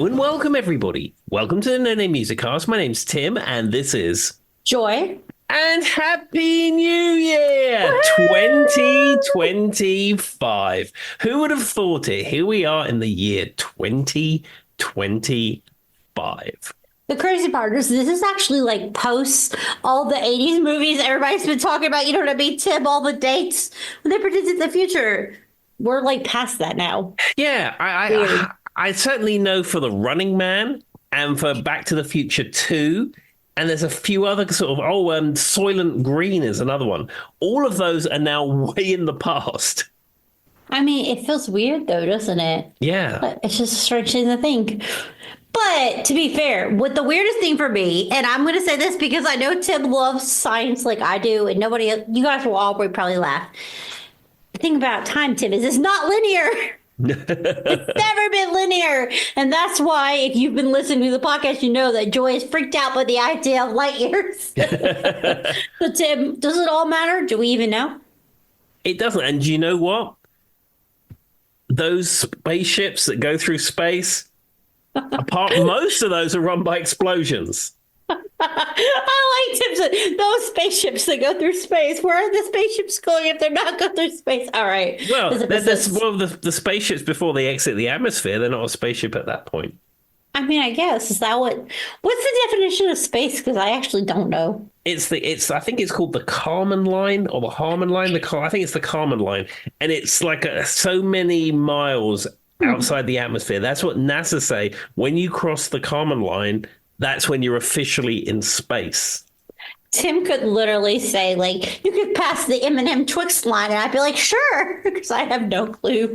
Hello and welcome, everybody. Welcome to the No Name Music Cast. My name's Tim, and this is Joy. And Happy New Year Woo! 2025. Who would have thought it? Here we are in the year 2025. The crazy part is this is actually like post all the 80s movies everybody's been talking about. You know what I mean, Tim? All the dates when they predicted the future. We're like past that now. Yeah, Weird. I certainly know for The Running Man and for Back to the Future 2. And there's a few other sort of, Soylent Green is another one. All of those are now way in the past. I mean, it feels weird though, doesn't it? Yeah. But it's just a strange thing to think. But to be fair, what the weirdest thing for me, and I'm going to say this because I know Tim loves science like I do, and nobody, you guys will all probably laugh. The thing about time, Tim, is it's not linear. It's never been linear. And that's why, if you've been listening to the podcast, you know that Joy is freaked out by the idea of light years. So, Tim, does it all matter? Do we even know? It doesn't. And do you know what? Those spaceships that go through space, most of those are run by explosions. I like Tim's those spaceships that go through space. Where are the spaceships going if they're not going through space? All right. Well, the spaceships before they exit the atmosphere, they're not a spaceship at that point. I mean, I guess is that what's the definition of space? Because I actually don't know. I think it's called the Kármán line or the Harmon line. I think it's the Kármán line, and it's like so many miles outside the atmosphere. That's what NASA say. When you cross the Kármán line, that's when you're officially in space. Tim could literally say, like, you could pass the M&M Twix line, and I'd be like, sure, because I have no clue.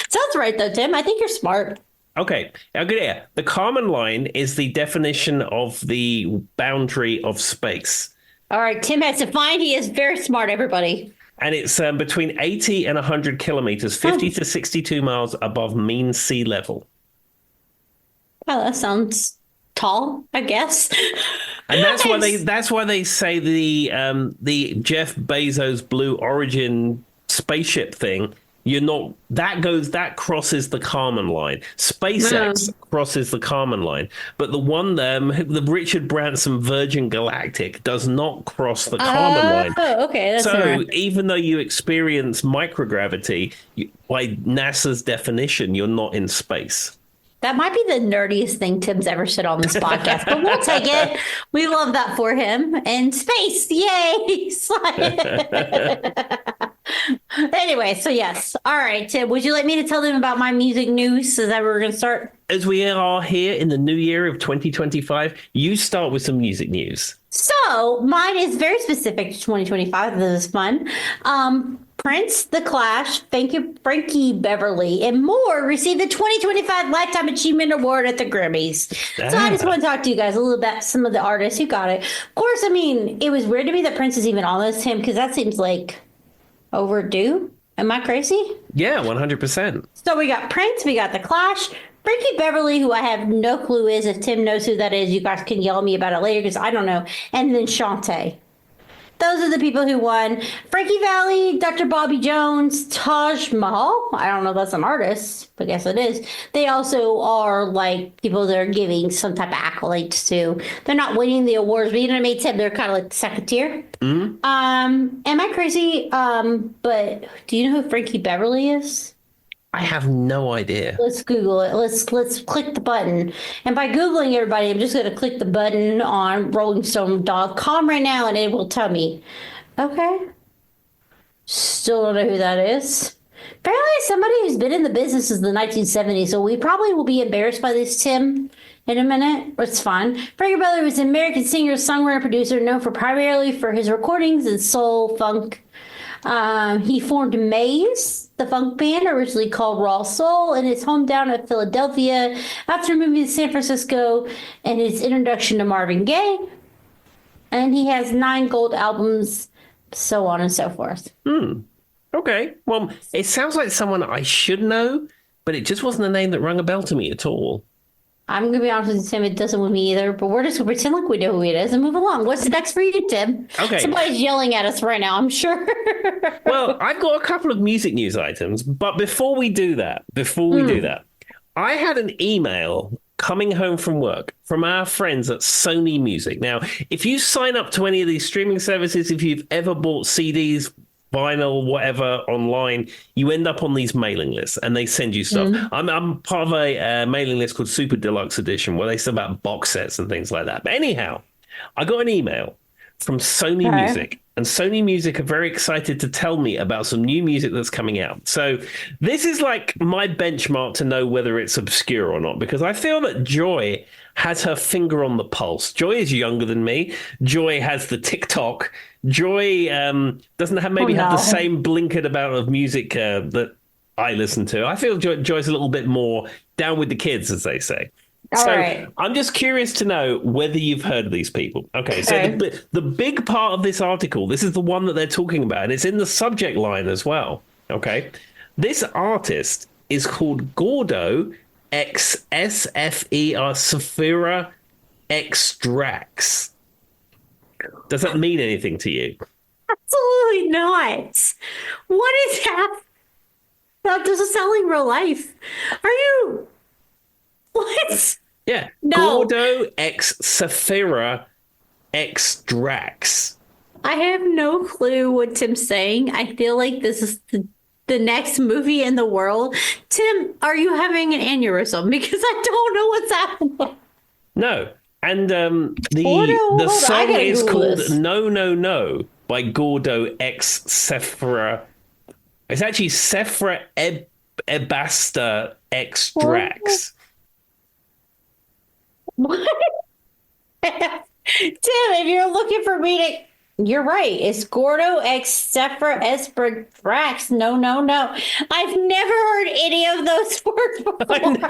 Sounds right, though, Tim. I think you're smart. Okay, yeah. The Kármán line is the definition of the boundary of space. All right, Tim has defined. He is very smart, everybody. And it's between 80 and 100 kilometers, 50 to 62 miles above mean sea level. Well, that sounds tall, I guess. And that's why they say the Jeff Bezos Blue Origin spaceship thing. That crosses the Kármán line. SpaceX crosses the Kármán line, but the one the Richard Branson Virgin Galactic does not cross the Kármán line. Oh, okay. That's so even though you experience microgravity, by NASA's definition, you're not in space. That might be the nerdiest thing Tim's ever said on this podcast, but we'll take it. We love that for him. And space, yay! Anyway, so yes. All right, Tim, would you like me to tell them about my music news? Is that where we're going to start? As we are here in the new year of 2025, you start with some music news. So mine is very specific to 2025. This is fun. Prince, The Clash, Frankie Beverly, and more received the 2025 Lifetime Achievement Award at the Grammys. So I just want to talk to you guys a little about some of the artists who got it. Of course, I mean, it was weird to me that Prince is even on this, Tim, because that seems like overdue. Am I crazy? Yeah, 100%. So we got Prince, we got The Clash, Frankie Beverly, who I have no clue is. If Tim knows who that is, you guys can yell at me about it later because I don't know. And then Shantae. Those are the people who won. Frankie Valli, Dr. Bobby Jones, Taj Mahal. I don't know if that's an artist, but I guess it is. They also are like people that are giving some type of accolades to. They're not winning the awards, but you know what I mean? They're kind of like the second tier. Mm-hmm. Am I crazy? But do you know who Frankie Beverly is? I have no idea. Let's Google it. Let's click the button. And by Googling, everybody, I'm just going to click the button on rollingstone.com right now, and it will tell me. Okay. Still don't know who that is. Apparently somebody who's been in the business since the 1970s, so we probably will be embarrassed by this, Tim, in a minute. It's fine. Frankie Beverly was an American singer, songwriter, producer, known primarily for his recordings in soul, funk. He formed Maze, the funk band, originally called Raw Soul, in his hometown of Philadelphia after moving to San Francisco and his introduction to Marvin Gaye. And he has 9 gold albums, so on and so forth. Okay. Well, it sounds like someone I should know, but it just wasn't a name that rung a bell to me at all. I'm going to be honest with you, Tim, it doesn't with me either, but we're just going to pretend like we know who it is and move along. What's next for you, Tim? Okay. Somebody's yelling at us right now, I'm sure. Well, I've got a couple of music news items, but before we do that, I had an email coming home from work from our friends at Sony Music. Now, if you sign up to any of these streaming services, if you've ever bought CDs, vinyl, whatever online, you end up on these mailing lists and they send you stuff. I'm part of a mailing list called Super Deluxe Edition where they send about box sets and things like that. But anyhow, I got an email from Sony Music, and Sony Music are very excited to tell me about some new music that's coming out. So this is like my benchmark to know whether it's obscure or not, because I feel that Joy has her finger on the pulse. Joy is younger than me. Joy has the TikTok. Joy doesn't have have the same blinkered amount of music that I listen to. I feel Joy's a little bit more down with the kids, as they say. All right. I'm just curious to know whether you've heard of these people. Okay, so the big part of this article, this is the one that they're talking about, and it's in the subject line as well. Okay, this artist is called Gordo X SFER Sephira X Drax. Does that mean anything to you? Absolutely not. What is that? That doesn't sound like real life. Are you? What? Yeah. No. Gordo X Sephira X Drax. I have no clue what Tim's saying. I feel like this is the next movie in the world. Tim, are you having an aneurysm? Because I don't know what's happening. No. And the song is called No No No by Gordo X Sephira. It's actually Sephira Ebasta X Drax. What? Tim, if you're looking for me to... You're right. It's Gordo X Sephira Esper Drax. No, no, no. I've never heard any of those words before. I know.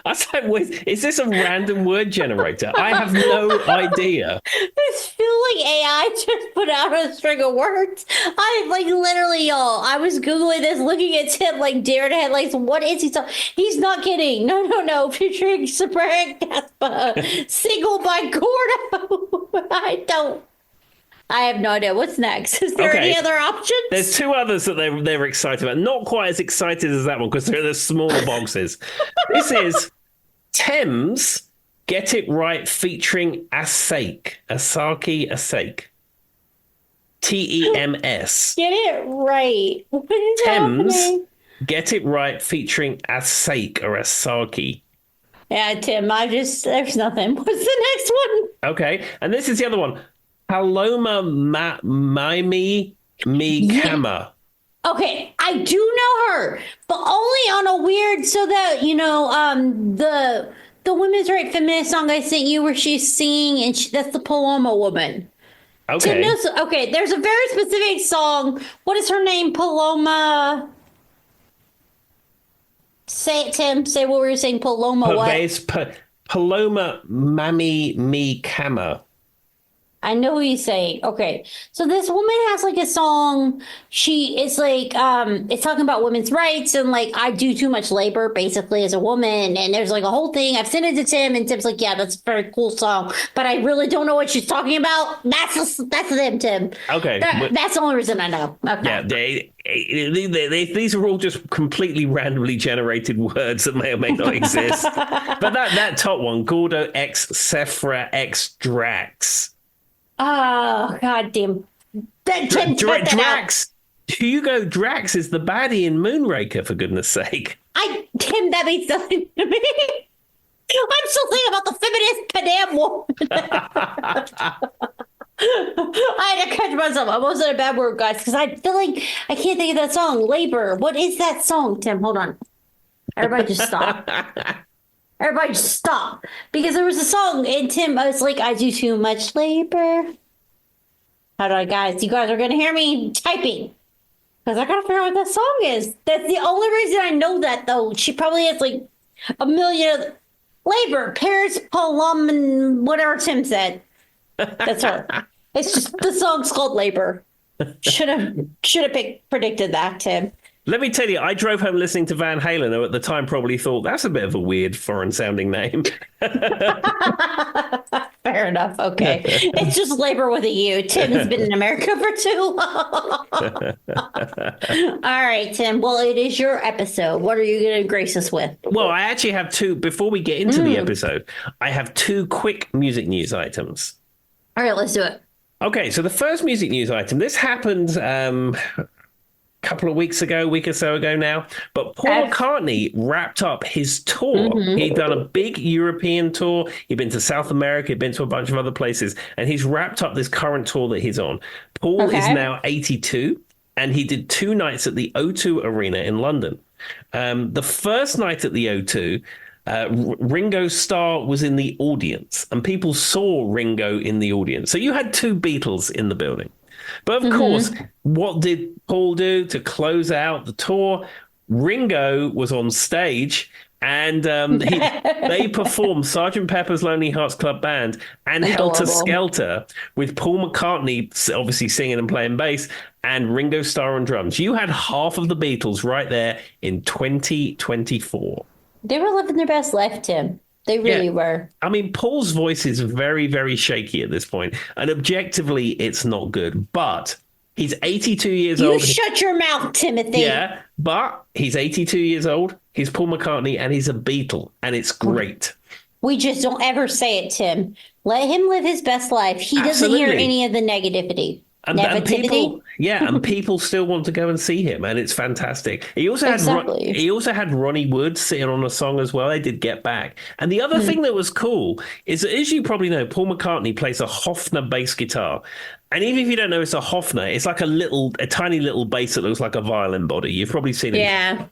I was like, wait, is this a random word generator? I have no idea. I feel like AI just put out a string of words. I like literally, y'all. I was Googling this, looking at Tim like deer to headlights. What is he? He's not kidding. No, no, no. Featuring Sephira Gaspa. Single by Gordo. I have no idea. What's next? Is there any other options? There's two others that they were excited about. Not quite as excited as that one because they're the smaller boxes. This is Thames Get It Right featuring Asake. Asake. TEMS. Get it right. What is Thames happening? Get It Right featuring Asake or Asaki. Yeah, Tim, there's nothing. What's the next one? Okay. And this is the other one. Paloma Maimi Mi Kama. Okay, I do know her, but only on a weird, so that the women's right feminist song I sent you where she's singing and that's the Paloma woman. Okay. Okay, there's a very specific song. What is her name? Paloma. Say it, Tim. Say what were you saying? Paloma what? Paloma Mami Mi Kama. I know who he's saying. Okay. So this woman has like a song. She is like, it's talking about women's rights and like, I do too much labor basically as a woman. And there's like a whole thing. I've sent it to Tim and Tim's like, yeah, that's a very cool song, but I really don't know what she's talking about. That's them, Tim. Okay. That's the only reason I know. Okay. Yeah. These are all just completely randomly generated words that may or may not exist. But that top one, Gordo X Sephira X Drax. Oh, God damn. Drax. Hugo Drax is the baddie in Moonraker, for goodness sake. Tim, that means nothing to me. I'm still thinking about the feminist Padam woman. I had to catch myself. I wasn't a bad word, guys, because I feel like I can't think of that song. Labor. What is that song, Tim? Hold on. Everybody just stop. Everybody just stop. Because there was a song, and Tim, I was like, I do too much labor. Hold on, guys. You guys are going to hear me typing. Because I got to figure out what that song is. That's the only reason I know that, though. She probably has like a million. Labor. Paris Palom, whatever Tim said. That's her. It's just, the song's called Labor. Should have predicted that, Tim. Let me tell you, I drove home listening to Van Halen, who at the time probably thought that's a bit of a weird foreign sounding name. Fair enough. Okay. It's just labor with a U. Tim has been in America for too long. All right, Tim. Well, it is your episode. What are you going to grace us with? Well, I actually have two, before we get into the episode, I have two quick music news items. All right, let's do it. Okay, so the first music news item, this happened couple of weeks ago, a week or so ago now. But Paul McCartney wrapped up his tour. He'd done a big European tour. He'd been to South America, he'd been to a bunch of other places, and he's wrapped up this current tour that he's on. Paul is now 82, and he did 2 nights at the O2 Arena in London. The first night at the O2, Ringo Starr was in the audience, and people saw Ringo in the audience. So you had 2 Beatles in the building. But of course, what did Paul do to close out the tour? Ringo was on stage, and they performed Sgt. Pepper's Lonely Hearts Club Band and Helter Skelter with Paul McCartney obviously singing and playing bass and Ringo Starr on drums. You had half of the Beatles right there in 2024. They were living their best life, Tim. They really were. I mean, Paul's voice is very, very shaky at this point, and objectively, it's not good. But he's 82 years old. You shut your mouth, Timothy. Yeah, but he's 82 years old. He's Paul McCartney, and he's a Beatle, and it's great. We just don't ever say it, Tim. Let him live his best life. He doesn't hear any of the negativity. And people still want to go and see him, and it's fantastic. He also had Ronnie Wood sitting on a song as well. They did Get Back. And the other thing that was cool is that, as you probably know, Paul McCartney plays a Hofner bass guitar. And even if you don't know it's a Hofner, it's like a tiny little bass that looks like a violin body. You've probably seen it. Yeah.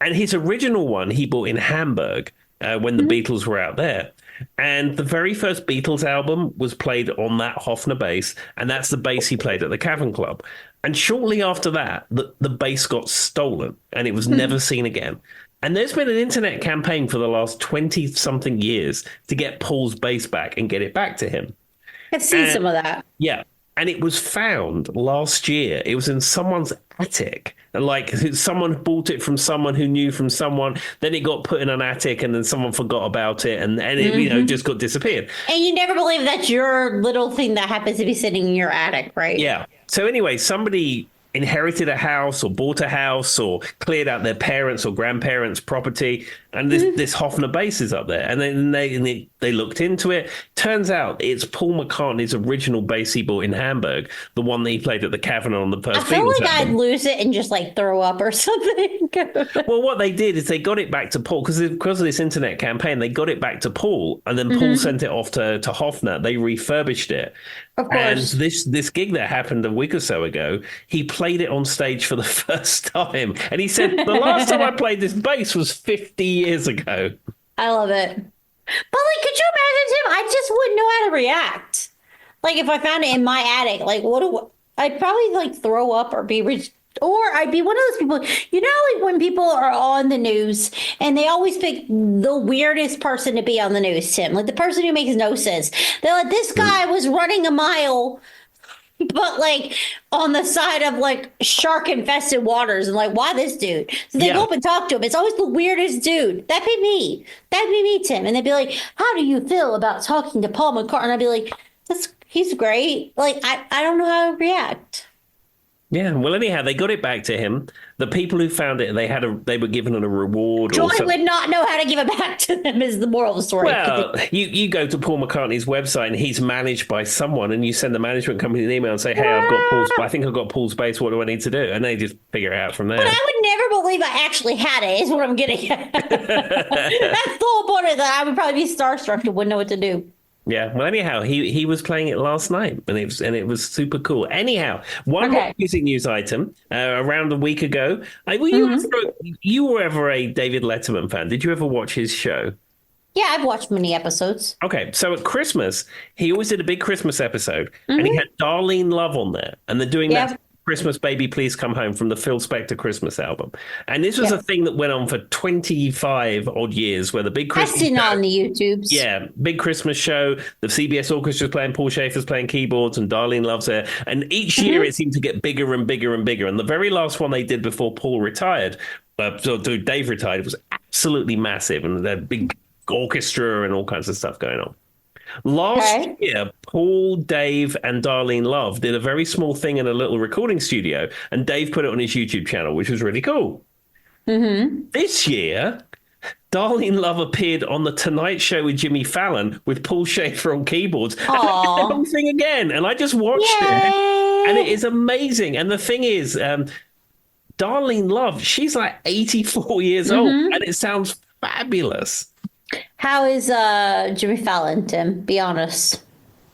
And his original one he bought in Hamburg when the Beatles were out there. And the very first Beatles album was played on that Hofner bass, and that's the bass he played at the Cavern Club. And shortly after that, the bass got stolen, and it was never seen again. And there's been an internet campaign for the last 20-something years to get Paul's bass back and get it back to him. I've seen some of that. Yeah. And it was found last year. It was in someone's attic. Like someone bought it from someone who knew from someone. Then it got put in an attic, and then someone forgot about it, and it just got disappeared. And you never believe that's your little thing that happens to be sitting in your attic, right? Yeah. So anyway, somebody inherited a house or bought a house or cleared out their parents' or grandparents' property, and this Hofner bass is up there. And then they looked into it. Turns out it's Paul McCartney's original bass he bought in Hamburg, the one that he played at the Cavern on the first Beatles album. I feel like I'd lose it and just throw up or something. Well, what they did is they got it back to Paul because of this internet campaign. They got it back to Paul, and then Paul sent it off to Hofner. They refurbished it. Of course. And this gig that happened a week or so ago, he played it on stage for the first time. And he said, the last time I played this bass was 50 years ago. I love it. But could you imagine, Tim? I just wouldn't know how to react. If I found it in my attic, I'd probably throw up or or I'd be one of those people, when people are on the news and they always pick the weirdest person to be on the news, Tim, the person who makes no sense. They're like, this guy was running a mile, but on the side of shark infested waters, and why this dude? So they go up and talk to him. It's always the weirdest dude. That'd be me, Tim. And they'd be like, how do you feel about talking to Paul McCartney? And I'd be like, he's great. I don't know how to react. Yeah, well, anyhow, they got it back to him. The people who found it, they were given a reward. Joy would not know how to give it back to them is the moral of the story. Well, you go to Paul McCartney's website and he's managed by someone, and you send the management company an email and say, hey, I think I've got Paul's bass. What do I need to do? And they just figure it out from there. But I would never believe I actually had it, is what I'm getting at. That's the whole point of that. I would probably be starstruck and wouldn't know what to do. Yeah, well, anyhow, he was playing it last night, and it was super cool. Anyhow, one more music news item. Around a week ago, you were ever a David Letterman fan? Did you ever watch his show? Yeah, I've watched many episodes. Okay, so at Christmas, he always did a big Christmas episode, and he had Darlene Love on there, and they're doing that Christmas Baby Please Come Home from the Phil Spector Christmas album. And this was a thing that went on for 25 odd years where the big Christmas I've seen it on the YouTubes. Yeah, big Christmas show. The CBS Orchestra's playing, Paul Schaefer's playing keyboards, and Darlene Love's there. And each year it seemed to get bigger and bigger and bigger. And the very last one they did before Paul retired, so Dave retired, was absolutely massive. And they had big orchestra and all kinds of stuff going on. Last year, Paul, Dave, and Darlene Love did a very small thing in a little recording studio, and Dave put it on his YouTube channel, which was really cool. This year, Darlene Love appeared on The Tonight Show with Jimmy Fallon with Paul Schaefer on keyboards. And they did the whole thing again, and I just watched it, and it is amazing. And the thing is, Darlene Love, she's like 84 years old, and it sounds fabulous. How is Jimmy Fallon, Tim? Be honest.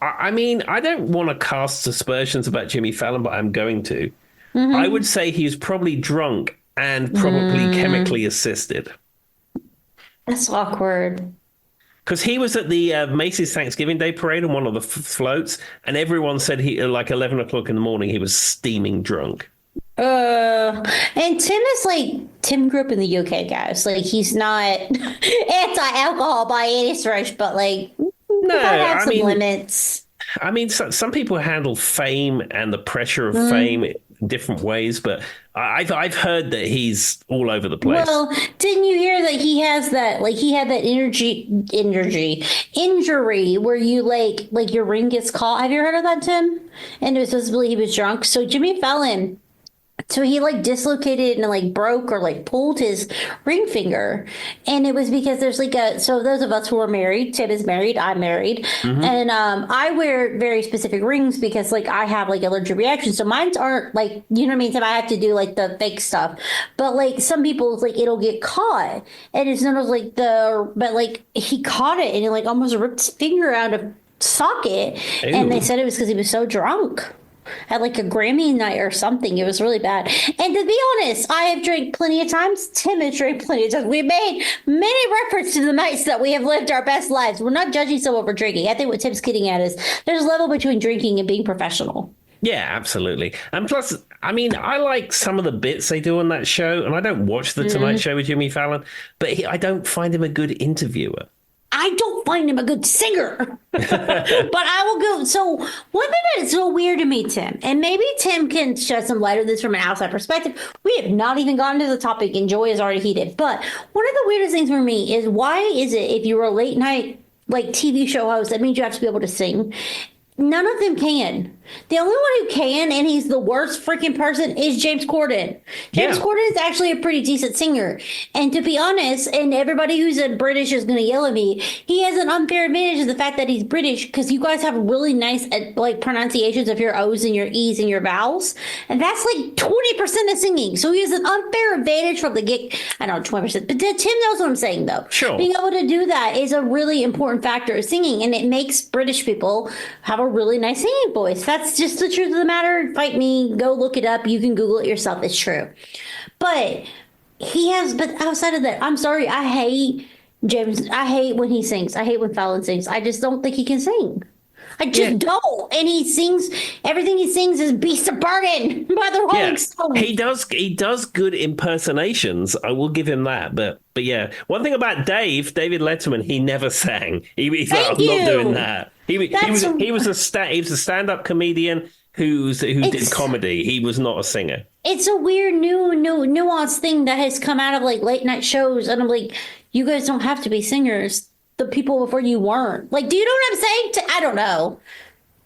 I mean, I don't want to cast aspersions about Jimmy Fallon, but I'm going to. I would say he's probably drunk and probably chemically assisted. That's awkward. Because he was at the Macy's Thanksgiving Day Parade on one of the floats, and everyone said like 11 o'clock in the morning, he was steaming drunk. And Tim grew up in the UK, guys. Like, he's not anti-alcohol by any stretch, but like, no, I mean, limits. I mean, some people handle fame and the pressure of fame in different ways, but I've heard that he's all over the place. Well, didn't you hear that he has that, like, he had that injury where you like your ring gets caught? Have you heard of that, Tim? And it was supposedly he was drunk. So Jimmy Fallon. So he like dislocated and like broke or like pulled his ring finger. And it was because there's so those of us who are married, Tim is married, I'm married. And I wear very specific rings because like I have like allergic reactions. So mine aren't like, you know what I mean? So I have to do like the fake stuff. But like some people, like it'll get caught. And it's not like but like he caught it and it like almost ripped his finger out of socket. Ew. And they said it was because he was so drunk. At like a Grammy night or something. It was really bad. And to be honest, I have drank plenty of times. Tim has drank plenty of times. We made many reference to the nights that we have lived our best lives. We're not judging someone for drinking. I think what Tim's getting at is there's a level between drinking and being professional. Yeah, absolutely. And plus, I mean, I like some of the bits they do on that show, and I don't watch The Tonight Show with Jimmy Fallon, but I don't find him a good interviewer. I don't find him a good singer, but I will go. So one thing that is so weird to me, Tim, and maybe Tim can shed some light on this from an outside perspective. We have not even gotten to the topic and Joy is already heated. But one of the weirdest things for me is why is it if you're a late night like TV show host, that means you have to be able to sing? None of them can. The only one who can, and he's the worst freaking person, is James Corden. James Corden is actually a pretty decent singer. And to be honest, and everybody who's British is going to yell at me, he has an unfair advantage of the fact that he's British because you guys have really nice like pronunciations of your O's and your E's and your vowels. And that's like 20% of singing. So he has an unfair advantage from the get. I know 20%, but Tim knows what I'm saying though. Sure. Being able to do that is a really important factor of singing, and it makes British people have a really nice singing voice. That's just the truth of the matter. Fight me. Go look it up. You can Google it yourself. It's true. But outside of that, I'm sorry. I hate James. I hate when he sings. I hate when Fallon sings. I just don't think he can sing. I just don't. And he sings, everything he sings is Beast of Burden by the Rolling Stones. He does good impersonations. I will give him that. But yeah, one thing about David Letterman, he never sang. He's like, I'm not doing that. He was a stand-up comedian who did comedy. He was not a singer. It's a weird new nuanced thing that has come out of like late night shows, and I'm like, you guys don't have to be singers. The people before you weren't. Like, do you know what I'm saying? I don't know.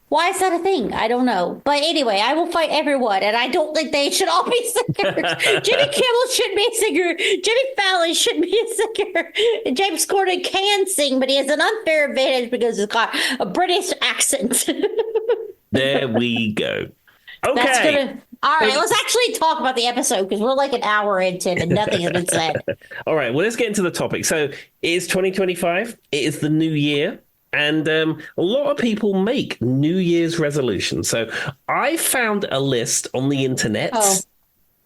Why is that a thing? I don't know. But anyway, I will fight everyone, and I don't think they should all be singers. Jimmy Kimmel should be a singer. Jimmy Fallon should be a singer. James Corden can sing, but he has an unfair advantage because he's got a British accent. There we go. Okay. All right, let's actually talk about the episode because we're like an hour into it and nothing has been said. All right, well, let's get into the topic. So it is 2025. It is the new year. And a lot of people make New Year's resolutions. So I found a list on the internet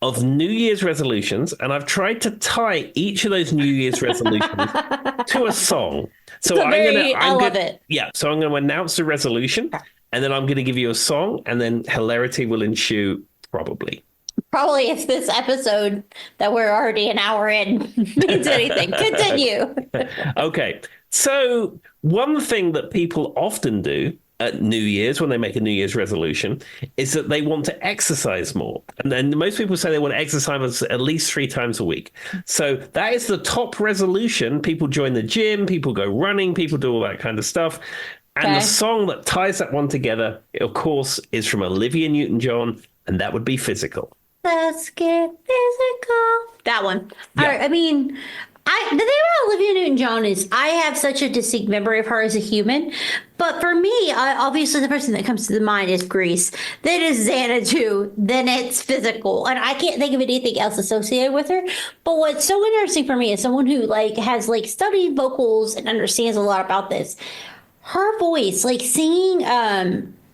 of New Year's resolutions, and I've tried to tie each of those New Year's resolutions to a song. So I love it. Yeah, so I'm going to announce the resolution, and then I'm going to give you a song, and then hilarity will ensue probably. Probably if this episode that we're already an hour in means anything. Continue. Okay. So, one thing that people often do at New Year's when they make a New Year's resolution is that they want to exercise more. And then most people say they want to exercise at least 3 times a week. So, that is the top resolution. People join the gym, people go running, people do all that kind of stuff. And the song that ties that one together, of course, is from Olivia Newton-John, and that would be Physical. Let's get physical. That one. Yeah. I mean, the thing about Olivia Newton-John is I have such a distinct memory of her as a human. But for me, obviously the person that comes to the mind is Grease. Then it's Xanadu. Then it's Physical. And I can't think of anything else associated with her. But what's so interesting for me is someone who has studied vocals and understands a lot about this. Her voice, singing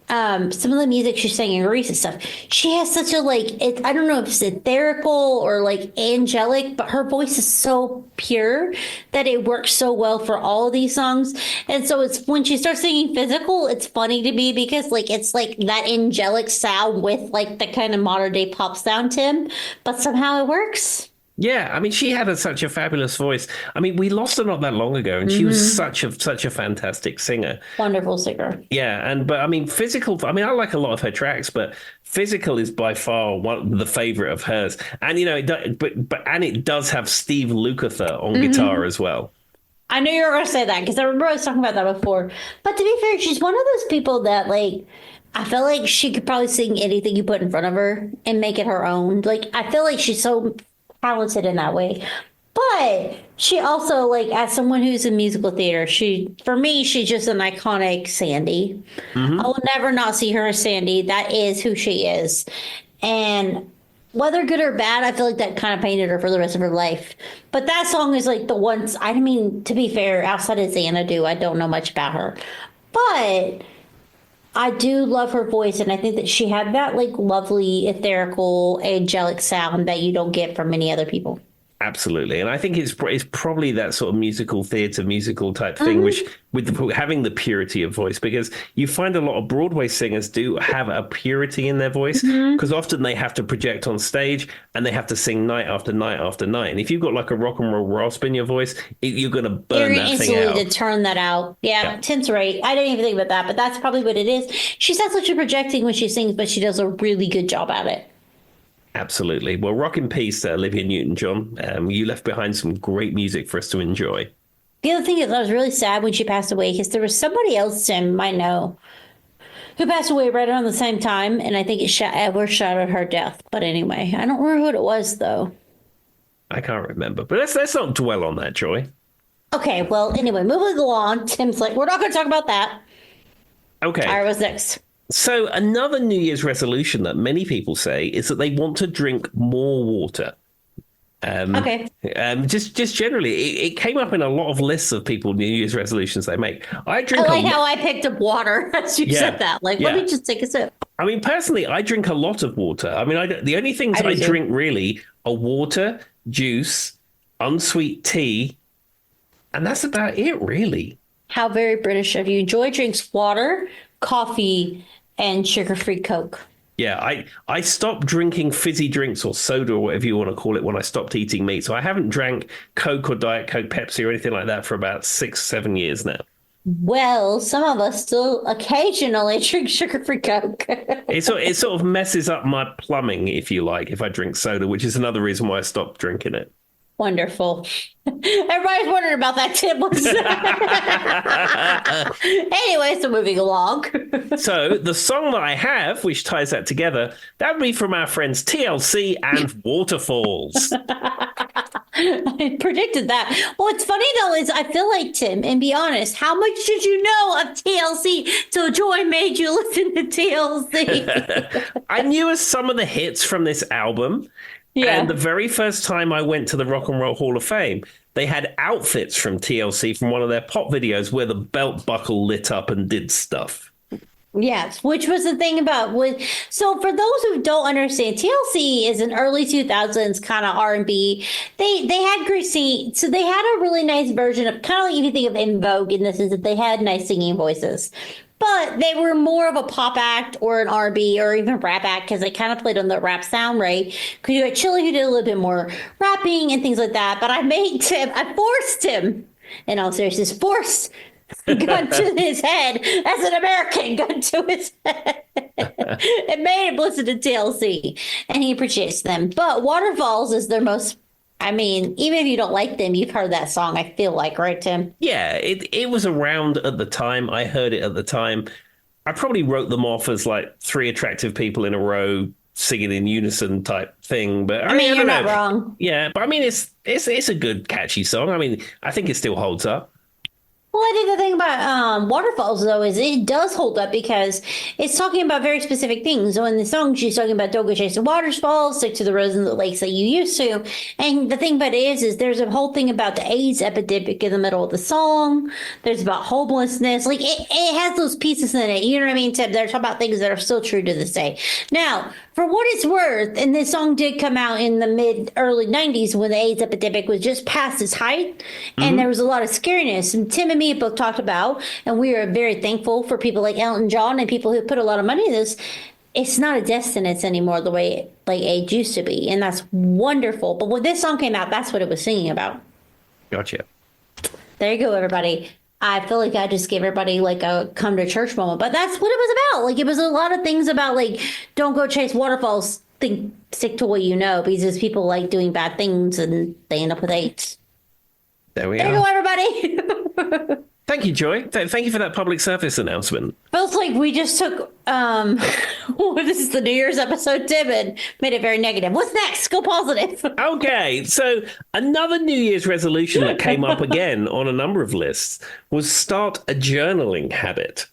some of the music she sang in Grease and stuff, she has such a I don't know if it's etherical or angelic, but her voice is so pure that it works so well for all of these songs. And so it's when she starts singing Physical, it's funny to me because it's that angelic sound with the kind of modern day pop sound, Tim, but somehow it works. Yeah, I mean, she had such a fabulous voice. I mean, we lost her not that long ago, and she was such a fantastic singer. Wonderful singer. Yeah, but I mean, Physical. I mean, I like a lot of her tracks, but Physical is by far the favorite of hers. And it does have Steve Lukather on guitar as well. I knew you were going to say that because I remember I was talking about that before. But to be fair, she's one of those people that I feel like she could probably sing anything you put in front of her and make it her own. I feel like she's so talented in that way, but she also as someone who's in musical theater, for me she's just an iconic Sandy. I will never not see her as Sandy. That is who she is, and whether good or bad, I feel like that kind of painted her for the rest of her life. But that song is the ones, I mean, to be fair, outside of Xanadu, I don't know much about her, but I do love her voice, and I think that she had that lovely, etherical, angelic sound that you don't get from many other people. Absolutely. And I think it's probably that sort of musical theatre, musical type thing, which with having the purity of voice, because you find a lot of Broadway singers do have a purity in their voice because often they have to project on stage and they have to sing night after night after night. And if you've got a rock and roll rasp in your voice, you're going to burn that thing out. To turn that out. Yeah, Tim's right. I didn't even think about that, but that's probably what it is. She's not such a projecting when she sings, but she does a really good job at it. Absolutely. Well, rock in peace, Olivia Newton-John. You left behind some great music for us to enjoy. The other thing is I was really sad when she passed away because there was somebody else Tim might know who passed away right around the same time, and I think it overshadowed her death. But anyway, I don't remember who it was, though. I can't remember. But let's not dwell on that, Joy. Okay, well, anyway, moving along. Tim's we're not going to talk about that. Okay. All right, what's next? So another New Year's resolution that many people say is that they want to drink more water. Okay. Just generally, it came up in a lot of lists of people New Year's resolutions they make. I like how I picked up water as you said that. Let me just take a sip. I mean, personally, I drink a lot of water. I mean, the only things I drink really are water, juice, unsweet tea, and that's about it, really. How very British of you. Joy drinks water, coffee, and sugar-free Coke. Yeah, I stopped drinking fizzy drinks or soda or whatever you want to call it when I stopped eating meat. So I haven't drank Coke or Diet Coke, Pepsi or anything like that for about 6-7 years now. Well, some of us still occasionally drink sugar-free Coke. It sort of messes up my plumbing, if you like, if I drink soda, which is another reason why I stopped drinking it. Wonderful. Everybody's wondering about that tip. Anyway, so moving along. So the song that I have, which ties that together, that would be from our friends TLC and Waterfalls. I predicted that. What's funny, though, is I feel like, Tim, and be honest, how much did you know of TLC till Joy made you listen to TLC? I knew some of the hits from this album. Yeah. And the very first time I went to the Rock and Roll Hall of Fame, they had outfits from TLC from one of their pop videos where the belt buckle lit up and did stuff. Yes, which was the thing about so for those who don't understand, TLC is an early 2000s kind of R&B. They had great singing, so they had a really nice version of kind of like if you think of In Vogue in the sense that they had nice singing voices. but they were more of a pop act or an R&B or even rap act because they kind of played on the rap sound, right? Because you had Chili who did a little bit more rapping and things like that. But I forced him, in all seriousness, gun to his head as an American, gun to his head. It made him listen to TLC, and he appreciates them. But Waterfalls is their most. I mean, even if you don't like them, you've heard that song. I feel like, right, Tim? Yeah, it was around at the time. I heard it at the time. I probably wrote them off as like three attractive people in a row singing in unison type thing. But I mean, I you're don't not know. wrong. Yeah, but I mean, it's a good catchy song. I mean, I think it still holds up. Well, I think the thing about Waterfalls, though, is it does hold up because it's talking about very specific things. So in the song, she's talking about don't go chasing waterfalls, stick to the roads and the lakes that you used to. And the thing about it is there's a whole thing about the AIDS epidemic in the middle of the song. There's about homelessness. Like, it has those pieces in it. You know what I mean, Tim? They're talking about things that are still true to this day. Now, for what it's worth, and this song did come out in the early 90s when the AIDS epidemic was just past its height, and there was a lot of scariness. And Tim and me both talked about, and we are very thankful for people like Elton John and people who put a lot of money in this. It's not a death sentence anymore the way like AIDS used to be, and that's wonderful. But when this song came out, that's what it was singing about. Gotcha. There you go, everybody. I feel like I just gave everybody like a come to church moment, but that's what it was about. Like, it was a lot of things about like, don't go chase waterfalls. Stick to what you know, because there's people like doing bad things and they end up with AIDS. There we There are. you go, everybody. Thank you, Joy. Thank you for that public service announcement. Feels like we just took this is the New Year's episode, Tim, and made it very negative. What's next? Go positive. Okay, so another New Year's resolution that came up again on a number of lists was start a journaling habit.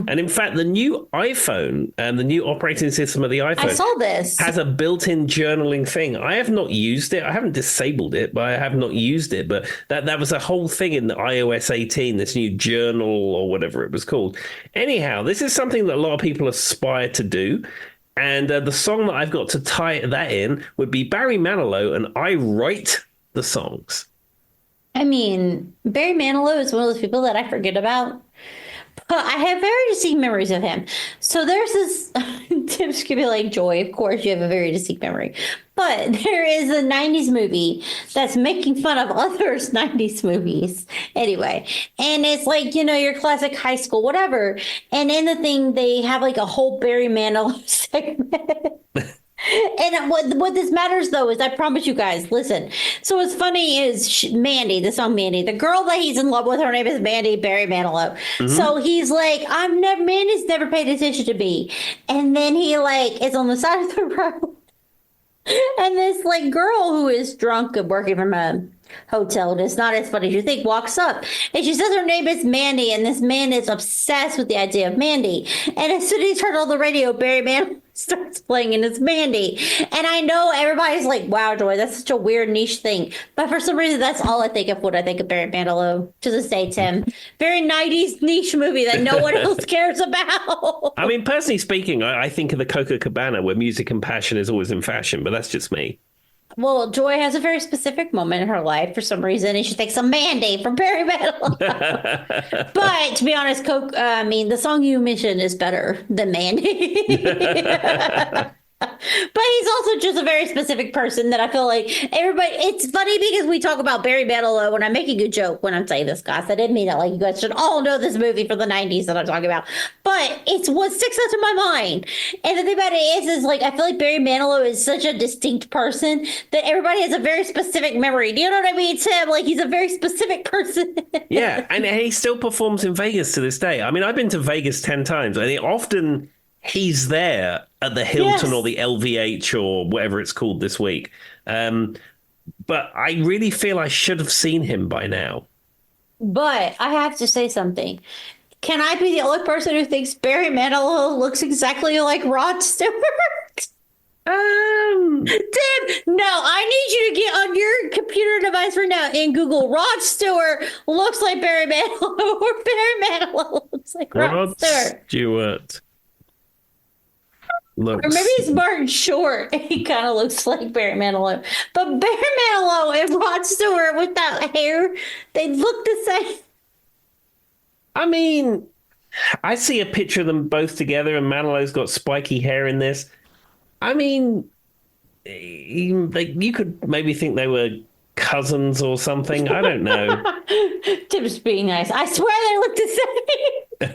And in fact, the new iPhone and the new operating system of the iPhone I saw this. has a built-in journaling thing. I have not used it. I haven't disabled it, but I have not used it. But that was a whole thing in the iOS 18, this new journal or whatever it was called. Anyhow, this is something that a lot of people aspire to do. And the song that I've got to tie that in would be Barry Manilow and I Write the Songs. I mean, Barry Manilow is one of those people that I forget about. But I have very distinct memories of him. So there's this, Tim's gonna be like, Joy, of course you have a very distinct memory. But there is a 90s movie that's making fun of others' 90s movies. Anyway, and it's like, you know, your classic high school, whatever. And in the thing, they have like a whole Barry Manilow segment. And what this matters, though, is I promise you guys, listen. So what's funny is Mandy, the song Mandy, the girl that he's in love with, her name is Mandy Barry Manilow. So he's like, Mandy's never paid attention to me. And then he like is on the side of the road. And this like girl who is drunk and working from a hotel, and it's not as funny as you think, walks up and she says her name is Mandy, and this man is obsessed with the idea of Mandy. And as soon as he turned on the radio, Barry Manilow starts playing, and it's Mandy. And I know everybody's like, wow, Joy, that's such a weird niche thing. But for some reason, that's all I think of when I think of Barry Manilow to this day, Tim. Very 90s niche movie that no one else cares about. I mean, personally speaking, I think of the Coca Cabana where music and passion is always in fashion, but that's just me. Well, Joy has a very specific moment in her life for some reason, and she thinks of Mandy from Barry Manilow. But to be honest, the song you mentioned is better than Mandy. But he's also just a very specific person that I feel like everybody. It's funny because we talk about Barry Manilow, and I'm making a joke when I'm saying this, guys. I didn't mean it like you guys should all know this movie from the 90s that I'm talking about. But it's what sticks out to my mind. And the thing about it is like I feel like Barry Manilow is such a distinct person that everybody has a very specific memory. Do you know what I mean, Tim? Like he's a very specific person. Yeah, and he still performs in Vegas to this day. I mean, I've been to Vegas 10 times, and he's there at the Hilton or the LVH or whatever it's called this week. But I really feel I should have seen him by now. But I have to say something. Can I be the only person who thinks Barry Manilow looks exactly like Rod Stewart? Tim, no, I need you to get on your computer device right now and Google Rod Stewart looks like Barry Manilow or Barry Manilow looks like Rod Stewart. Looks. Or maybe it's Martin Short. He kind of looks like Barry Manilow. But Barry Manilow and Rod Stewart without hair, they look the same. I mean, I see a picture of them both together, and Manilow's got spiky hair in this. I mean, you could maybe think they were cousins or something. I don't know. Tim's being nice. I swear they look the same.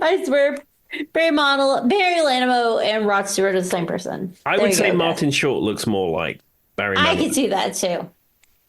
I swear Barry Manilow and Rod Stewart are the same person. I would say Martin Short looks more like Barry Manilow. I can see that too.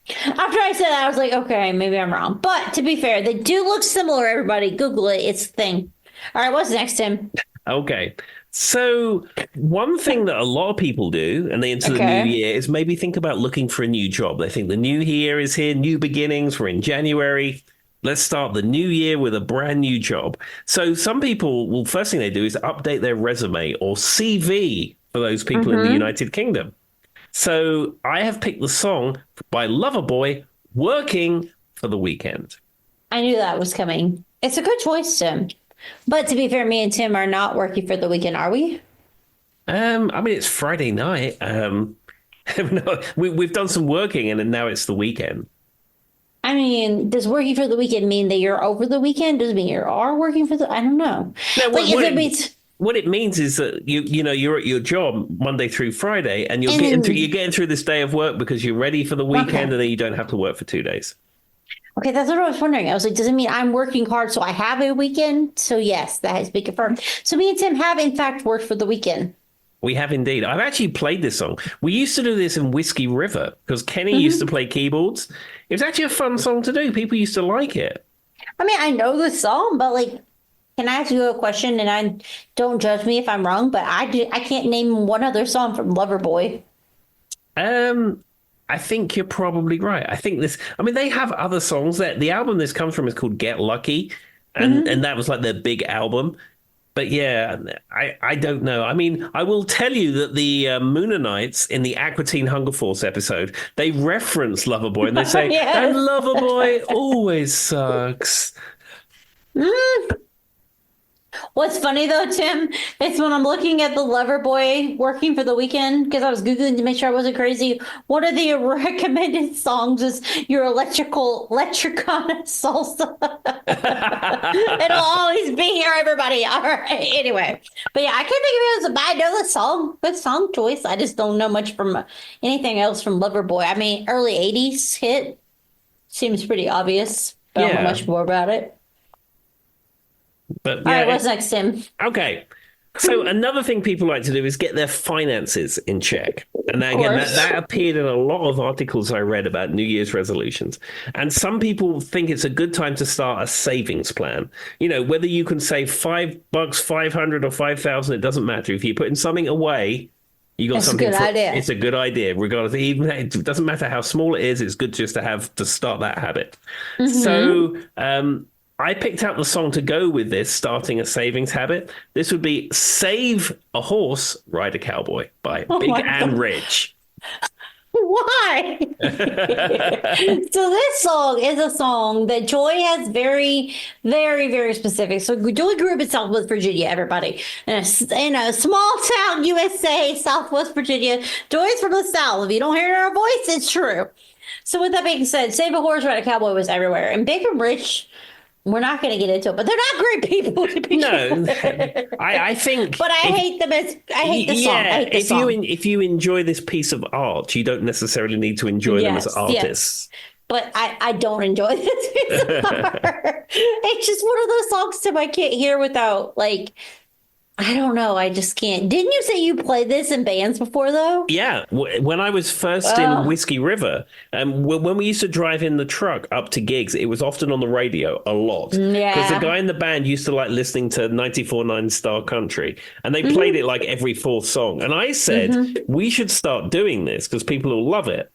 After I said that, I was like, okay, maybe I'm wrong. But to be fair, they do look similar, everybody. Google it. It's a thing. All right, what's next, Tim? Okay. So one thing that a lot of people do, and they enter the new year, is maybe think about looking for a new job. They think the new year is here, new beginnings. We're in January. Let's start the new year with a brand new job. So some people, well, first thing they do is update their resume or CV for those people in the United Kingdom. So I have picked the song by Loverboy, Working for the Weekend. I knew that was coming. It's a good choice, Tim. But to be fair, me and Tim are not working for the weekend, are we? I mean, it's Friday night. No, we've done some working and then now it's the weekend. I mean, does working for the weekend mean that you're over the weekend? Does it mean you are working for the... I don't know. No, what it means is that you're at your job Monday through Friday, and you're getting through this day of work because you're ready for the weekend, and then you don't have to work for 2 days. Okay, that's what I was wondering. I was like, does it mean I'm working hard so I have a weekend? So yes, that has been confirmed. So me and Tim have in fact worked for the weekend. We have indeed. I've actually played this song. We used to do this in Whiskey River because Kenny used to play keyboards. It was actually a fun song to do. People used to like it. I mean, I know the song, but like, can I ask you a question? And I don't judge me if I'm wrong, but I can't name one other song from Loverboy. I think you're probably right. I think they have other songs that the album this comes from is called Get Lucky. And that was like their big album. But yeah, I don't know. I mean, I will tell you that the Moonanites in the Aqua Teen Hunger Force episode, they reference Loverboy and they say, yes. And Loverboy always sucks. What's funny though, Tim, is when I'm looking at the Loverboy working for the weekend, because I was Googling to make sure I wasn't crazy, one of the recommended songs is your Electricana salsa. It'll always be here, everybody. All right. Anyway. But yeah, I can't think of it as I know the song. Good song choice. I just don't know much from anything else from Loverboy. I mean, early 80s hit. Seems pretty obvious. But I don't know much more about it. But all right, what's next, Tim? Okay. So another thing people like to do is get their finances in check. And again, that appeared in a lot of articles I read about New Year's resolutions. And some people think it's a good time to start a savings plan. You know, whether you can save $5, 500 or 5,000, it doesn't matter. If you're putting something away, you got something. It's a good idea, regardless. Even it doesn't matter how small it is. It's good just to start that habit. So, I picked out the song to go with this, starting a savings habit. This would be Save a Horse, Ride a Cowboy by Big and Rich. Why? So this song is a song that Joy has very, very, very specific. So Joy grew up in Southwest Virginia, everybody. In a small town, USA, Southwest Virginia. Joy's from the South. If you don't hear her voice, it's true. So with that being said, Save a Horse, Ride a Cowboy was everywhere. And Big and Rich... We're not going to get into it, but they're not great people to be I think. But I hate them as I hate the song. I hate the song. If you enjoy this piece of art, you don't necessarily need to enjoy them as artists. Yes. But I don't enjoy this piece of art. It's just one of those songs Tim I can't hear without like. I don't know. I just can't. Didn't you say you played this in bands before, though? Yeah. When I was first in Whiskey River, when we used to drive in the truck up to gigs, it was often on the radio a lot. Yeah. Because the guy in the band used to like listening to 94.9 Star Country, and they played it like every fourth song. And I said, we should start doing this because people will love it.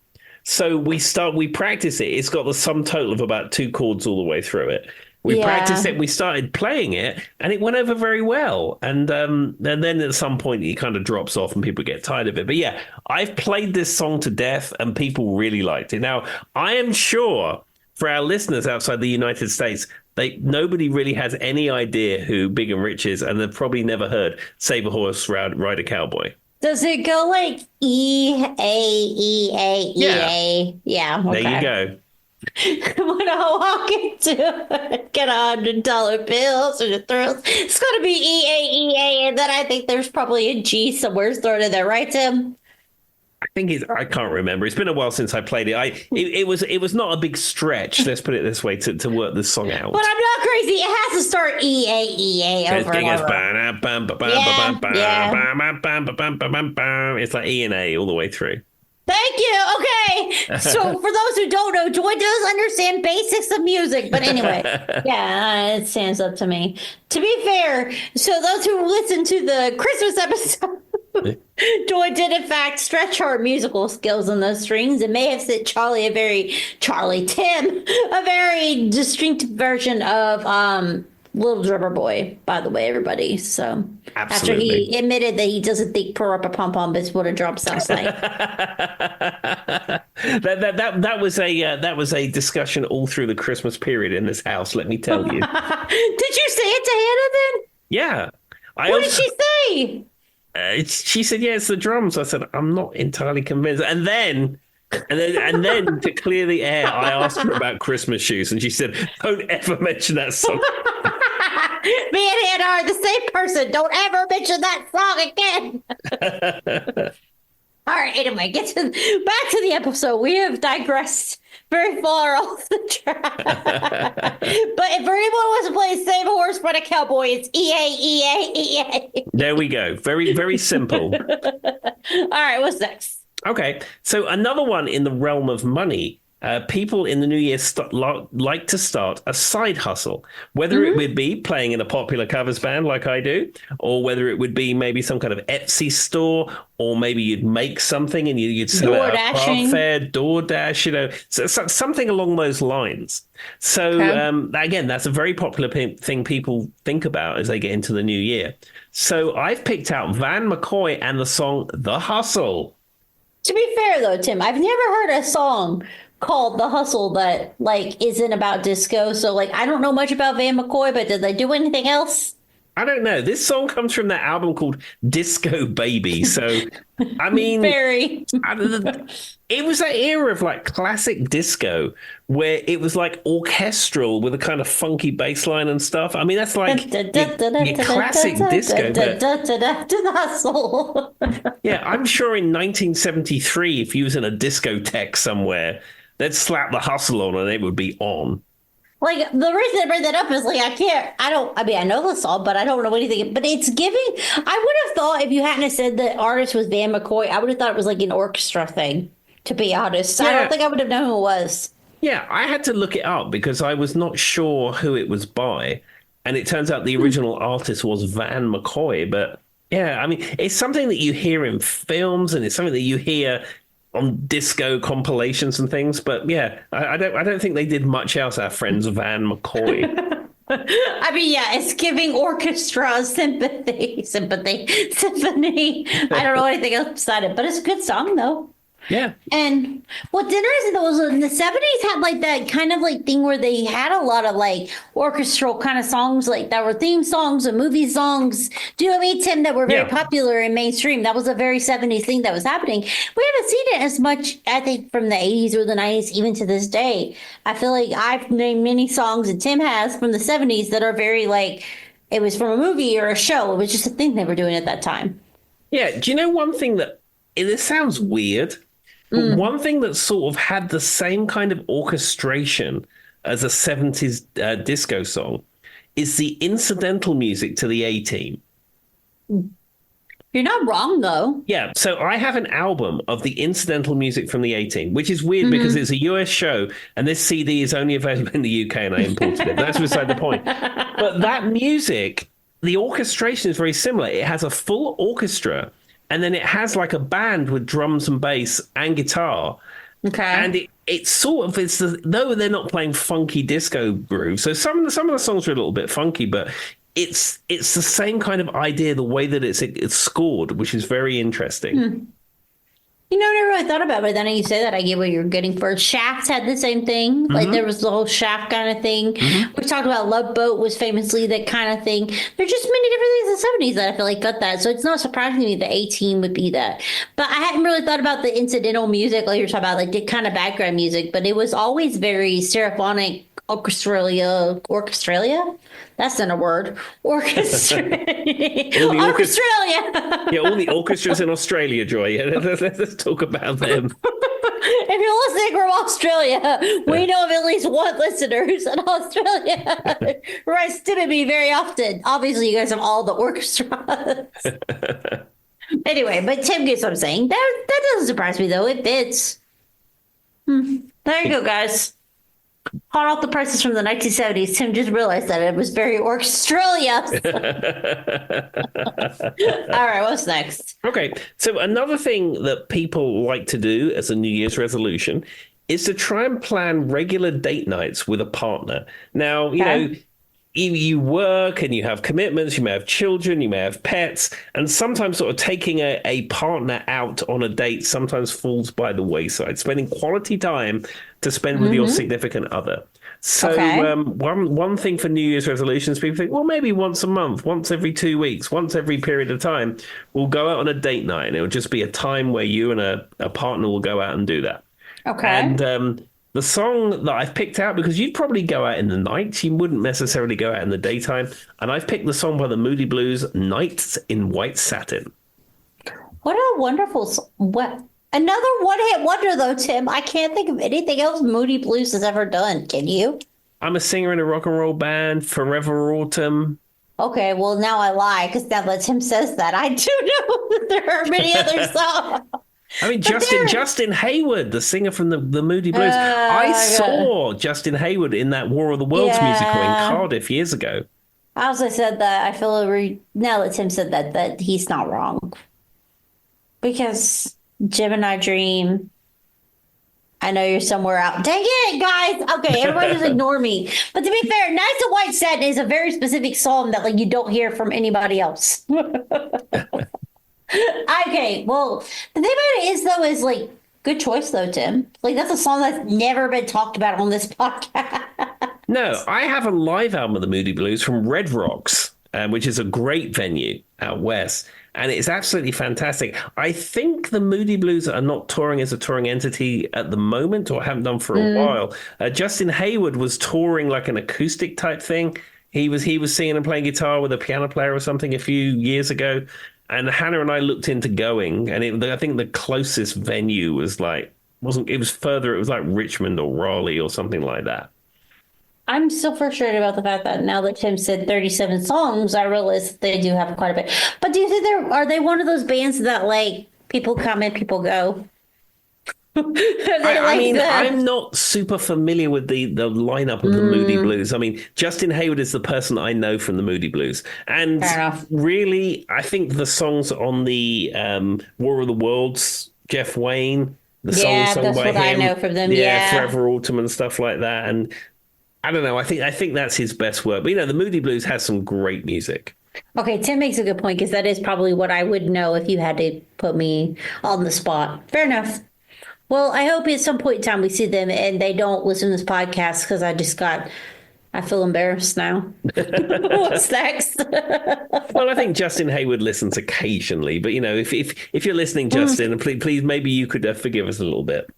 So we practice it. It's got the sum total of about 2 chords all the way through it. We practiced it, we started playing it, and it went over very well. And then at some point, it kind of drops off and people get tired of it. But yeah, I've played this song to death, and people really liked it. Now, I am sure for our listeners outside the United States, nobody really has any idea who Big and Rich is, and they've probably never heard Save a Horse, Ride a Cowboy. Does it go like E-A-E-A-E-A? Yeah. Okay. There you go. When I walk into get $100 bills or the thrills, it's gonna be EA, and then I think there's probably a G somewhere thrown in there, right, Tim? I can't remember. It's been a while since I played it. It was not a big stretch. Let's put it this way to work this song out. But I'm not crazy. It has to start EA over and over. It's like E and A all the way through. Thank you. Okay. So for those who don't know, Joy does understand basics of music. But anyway, yeah, it stands up to me. To be fair, so those who listen to the Christmas episode, Joy did in fact stretch her musical skills on those strings and may have sent Tim, a very distinct version of Little Drummer Boy, by the way, everybody. So after he admitted that he doesn't think Parappa Pom Pom is what a drum sounds like. that was a discussion all through the Christmas period in this house, let me tell you. Did you say it to Hannah then? Yeah. What did she say? She said, "Yeah, it's the drums." I said, "I'm not entirely convinced." And then to clear the air, I asked her about Christmas shoes, and she said, "Don't ever mention that song." Me and Hannah are the same person. Don't ever mention that song again. All right. Anyway, back to the episode. We have digressed very far off the track. But if anyone wants to play Save a Horse for the Cowboy, it's EA. There we go. Very, very simple. All right. What's next? Okay. So another one in the realm of money. People in the new year like to start a side hustle, whether it would be playing in a popular covers band like I do, or whether it would be maybe some kind of Etsy store, or maybe you'd make something and you'd sell it at a craft fair, DoorDash, so something along those lines. So again, that's a very popular thing people think about as they get into the new year. So I've picked out Van McCoy and the song "The Hustle." To be fair, though, Tim, I've never heard a song called "The Hustle" that isn't about disco. So I don't know much about Van McCoy, but did they do anything else? I don't know. This song comes from that album called Disco Baby. So, I mean, it was that era of classic disco where it was orchestral with a kind of funky bass line and stuff. I mean, that's your classic disco. The Hustle. Yeah, I'm sure in 1973, if you was in a discotheque somewhere, they'd slap The Hustle on and it would be on. The reason I bring that up is I know the song, but I don't know anything. But it's giving, I would have thought if you hadn't have said the artist was Van McCoy, I would have thought it was an orchestra thing, to be honest. Yeah. I don't think I would have known who it was. Yeah, I had to look it up because I was not sure who it was by. And it turns out the original artist was Van McCoy. But yeah, I mean, it's something that you hear in films and it's something that you hear on disco compilations and things, but yeah, I don't think they did much else. Our friends Van McCoy. I mean, yeah, it's giving orchestra symphony. I don't know anything else beside it, but it's a good song though. Yeah. And what's interesting though is in the 70s had that kind of thing where they had a lot of orchestral kind of songs that were theme songs and movie songs. Do you know what I mean, Tim, that were very popular in mainstream? That was a very 70s thing that was happening. We haven't seen it as much, I think, from the 80s or the 90s, even to this day. I feel like I've named many songs that Tim has from the 70s that are very it was from a movie or a show. It was just a thing they were doing at that time. Yeah. Do you know one thing this sounds weird? But one thing that sort of had the same kind of orchestration as a 70s disco song is the incidental music to the A-Team. You're not wrong, though. Yeah, so I have an album of the incidental music from the A-Team, which is weird because it's a US show, and this CD is only available in the UK, and I imported it. That's beside the point. But that music, the orchestration is very similar. It has a full orchestra, and then it has a band with drums and bass and guitar. Okay. And it's though they're not playing funky disco grooves. So some of the songs are a little bit funky, but it's the same kind of idea, the way that it's scored, which is very interesting. You know, I never really thought about it, but then you say that, I get what you're getting for. Shaft had the same thing. Like, there was the whole Shaft kind of thing. We talked about Love Boat was famously that kind of thing. There's just many different things in the 70s that I feel like got that. So it's not surprising to me that 18 would be that. But I hadn't really thought about the incidental music, like you're talking about, like the kind of background music, but it was always very stereophonic. Orchestralia? That's not a word. Orchestra. Orchestralia. Yeah, all the orchestras in Australia, Joy. Let's talk about them. If you're listening from Australia, we know of at least one listener who's in Australia. Writes to me very often. Obviously, you guys have all the orchestras. Anyway, but Tim gets what I'm saying. That doesn't surprise me, though. It fits. There you go, guys. Hot off the presses from the 1970s, Tim just realized that it was very Australia. All right, what's next? Okay, so another thing that people like to do as a New Year's resolution is to try and plan regular date nights with a partner. Now, you know, you work and you have commitments, you may have children, you may have pets, and sometimes sort of taking a partner out on a date sometimes falls by the wayside. Spending quality time to spend with your significant other. So one thing for New Year's resolutions, people think, well, maybe once a month, once every 2 weeks, once every period of time, we'll go out on a date night, and it'll just be a time where you and a partner will go out and do that. Okay. And the song that I've picked out, because you'd probably go out in the night, you wouldn't necessarily go out in the daytime, and I've picked the song by the Moody Blues, Nights in White Satin. What a wonderful what another one-hit wonder, though, Tim. I can't think of anything else Moody Blues has ever done. Can you? I'm a singer in a rock and roll band, Forever Autumn. Okay, well, now I lie, because now that Tim says that, I do know that there are many other songs. I mean, Justin Hayward, the singer from the Moody Blues. I saw Justin Hayward in that War of the Worlds musical in Cardiff years ago. I also said that I feel now that Tim said that he's not wrong. Because Gemini Dream, I know you're somewhere out. Dang it, guys. Okay, everybody just ignore me. But to be fair, Nights of White Satin is a very specific song that you don't hear from anybody else. Okay, well, the thing about it is, though, is good choice, though, Tim. That's a song that's never been talked about on this podcast. No, I have a live album of the Moody Blues from Red Rocks, which is a great venue out west, and it's absolutely fantastic. I think the Moody Blues are not touring as a touring entity at the moment, or haven't done for a while. Justin Hayward was touring like an acoustic type thing. He was singing and playing guitar with a piano player or something a few years ago. And Hannah and I looked into going, and I think the closest venue was it was further, it was like Richmond or Raleigh or something like that. I'm still frustrated about the fact that now that Tim said 37 songs, I realize they do have quite a bit. But do you think are they one of those bands that people come and people go? I'm not super familiar with the lineup of the Moody Blues. I mean, Justin Hayward is the person I know from the Moody Blues. And really, I think the songs on the War of the Worlds, Jeff Wayne, the songs sung by him. I know from them. Yeah, Forever Autumn and stuff like that. And I don't know, I think that's his best work. But, the Moody Blues has some great music. Okay, Tim makes a good point, because that is probably what I would know if you had to put me on the spot. Fair enough. Well, I hope at some point in time we see them and they don't listen to this podcast, because I feel embarrassed now. What's next? Well, I think Justin Hayward listens occasionally, but if you're listening, Justin, please maybe you could forgive us a little bit.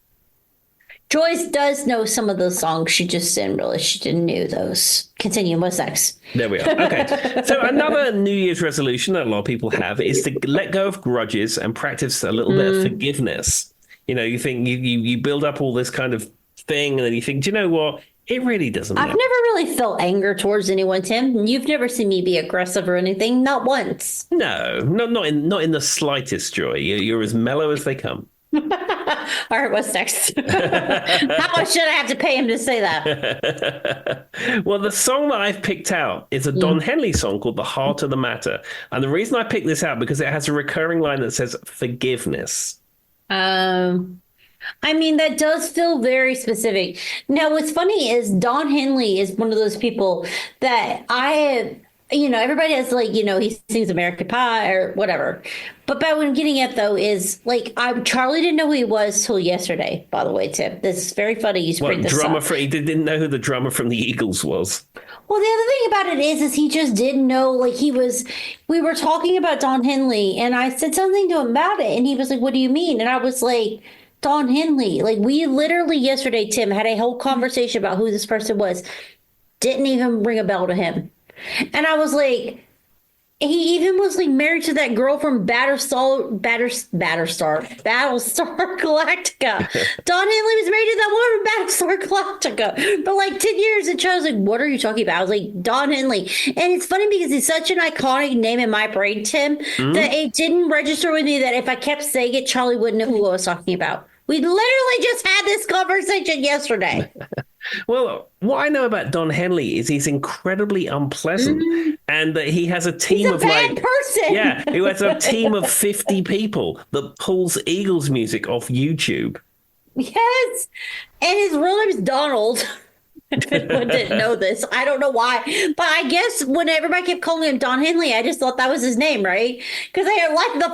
Joyce does know some of those songs. She just didn't realize she didn't know those. Continue. What's next? There we are. Okay. So another New Year's resolution that a lot of people have is to let go of grudges and practice a little bit of forgiveness. You think you build up all this kind of thing, and then you think, do you know what? It really doesn't matter. I've never really felt anger towards anyone, Tim. You've never seen me be aggressive or anything. Not once. No, not in the slightest, Joy. You're as mellow as they come. All right, what's next? How much should I have to pay him to say that? Well, the song that I've picked out is a Don Henley song called The Heart of the Matter. And the reason I picked this out because it has a recurring line that says forgiveness. That does feel very specific. Now, what's funny is Don Henley is one of those people that everybody has like, he sings American Pie or whatever. But what I'm getting at though is like Charlie didn't know who he was till yesterday, by the way, Tim. This is very funny you bring this up. He didn't know who the drummer from the Eagles was. Well, the other thing about it is he just didn't know, like we were talking about Don Henley and I said something to him about it and he was like, what do you mean? And I was like, Don Henley, like we literally yesterday, Tim, had a whole conversation about who this person was. Didn't even ring a bell to him. And I was like, he even was like married to that girl from Battlestar Galactica. Don Henley was married to that woman from Battlestar Galactica for like 10 years. And I was like, what are you talking about? I was like, Don Henley. And it's funny because he's such an iconic name in my brain, Tim, that it didn't register with me that if I kept saying it, Charlie wouldn't know who I was talking about. We literally just had this conversation yesterday. Well, what I know about Don Henley is he's incredibly unpleasant, and that he has a team He's a bad person. Yeah, he has a team of 50 people that pulls Eagles music off YouTube. Yes, and his real name is Donald. Everyone didn't know this. I don't know why. But I guess when everybody kept calling him Don Henley, I just thought that was his name, right? Because they are like the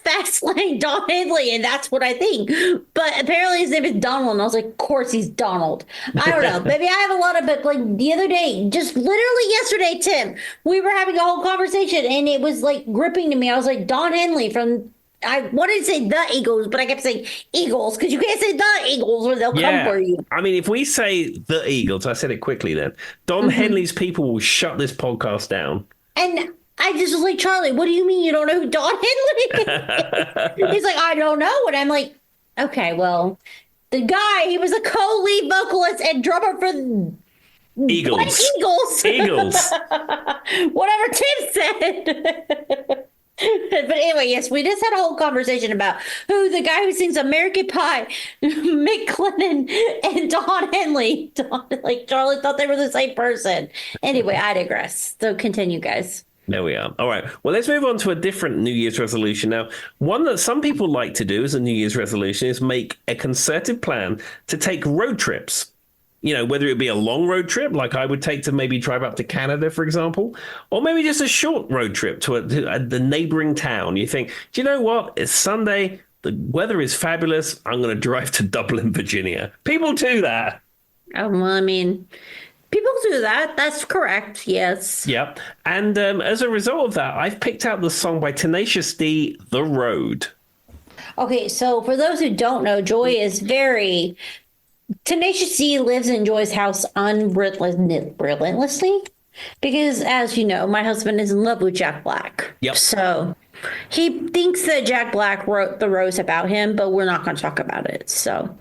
fast lane Don Henley, and that's what I think. But apparently his name is Donald, and I was like, of course he's Donald. I don't know. Maybe I have a lot of, but like the other day, just literally yesterday, Tim, we were having a whole conversation, and it was like gripping to me. I was like, Don Henley from... I wanted to say the Eagles, but I kept saying Eagles because you can't say the Eagles or they'll come for you. I mean, if we say the Eagles, I said it quickly then, Don Henley's people will shut this podcast down. And I just was like, Charlie, what do you mean you don't know who Don Henley is? He's like, I don't know. And I'm like, okay, well, the guy, he was a co-lead vocalist and drummer for Eagles. Eagles. Whatever Tim said. But anyway, yes, we just had a whole conversation about who the guy who sings American Pie, Mick Glennon, and Don Henley. Like Charlie thought they were the same person. Anyway, I digress. So continue, guys. There we are. All right. Well, let's move on to a different New Year's resolution now. One that some people like to do as a New Year's resolution is make a concerted plan to take road trips. Whether it be a long road trip, like I would take to maybe drive up to Canada, for example, or maybe just a short road trip to the neighboring town. You think, do you know what? It's Sunday. The weather is fabulous. I'm going to drive to Dublin, Virginia. People do that. Oh, well, I mean, people do that. That's correct. Yes. Yep. And as a result of that, I've picked out the song by Tenacious D, The Road. Okay, so for those who don't know, Joy is very... Tenacious D lives in Joy's house relentlessly because, as you know, my husband is in love with Jack Black. Yep. So he thinks that Jack Black wrote the rose about him, but we're not going to talk about it. So,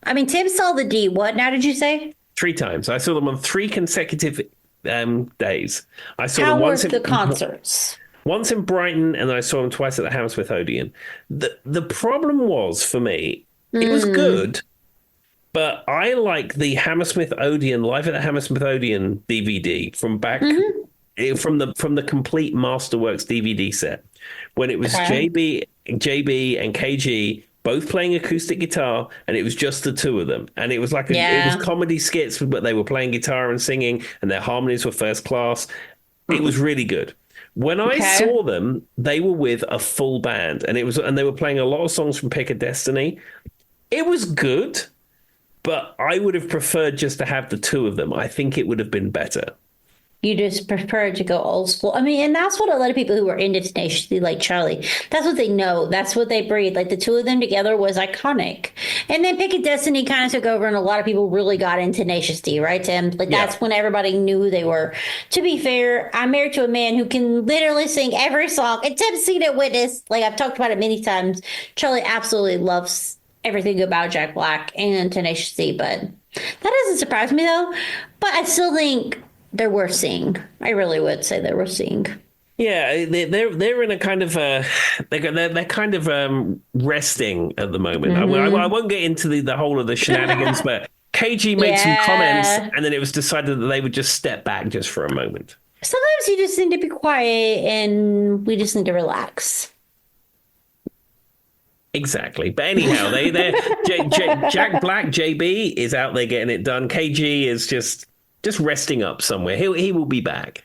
I mean, Tim saw the D. What now did you say? 3 times. I saw them on 3 consecutive days. I saw them once in the concerts. Once in Brighton, and I saw them twice at the Hammersmith Odeon. The problem was for me, it was good. But I like the Hammersmith Odeon, Live at the Hammersmith Odeon DVD from back from the complete Masterworks DVD set when it was JB and KG both playing acoustic guitar, and it was just the two of them, and it was like it was comedy skits, but they were playing guitar and singing, and their harmonies were first class. It was really good. When I saw them, they were with a full band, and they were playing a lot of songs from Pick a Destiny. It was good. But I would have preferred just to have the two of them. I think it would have been better. You just prefer to go old school. I mean, and that's what a lot of people who are into Tenacious D, like Charlie, that's what they know. That's what they breathe. Like the two of them together was iconic. And then Pick a Destiny kind of took over, and a lot of people really got into Tenacious D, right, Tim? Like that's when everybody knew who they were. To be fair, I'm married to a man who can literally sing every song. And Tim's seen it, witnessed. Like I've talked about it many times. Charlie absolutely loves everything about Jack Black and Tenacious D, but that doesn't surprise me though. But I still think they're worth seeing. I really would say they're worth seeing. Yeah, they're in a kind of they're kind of resting at the moment. I won't get into the whole of the shenanigans, but KG made some comments, and then it was decided that they would just step back just for a moment. Sometimes you just need to be quiet, and we just need to relax. Exactly. But anyhow, Jack Black, JB, is out there getting it done. KG is just resting up somewhere. He will be back.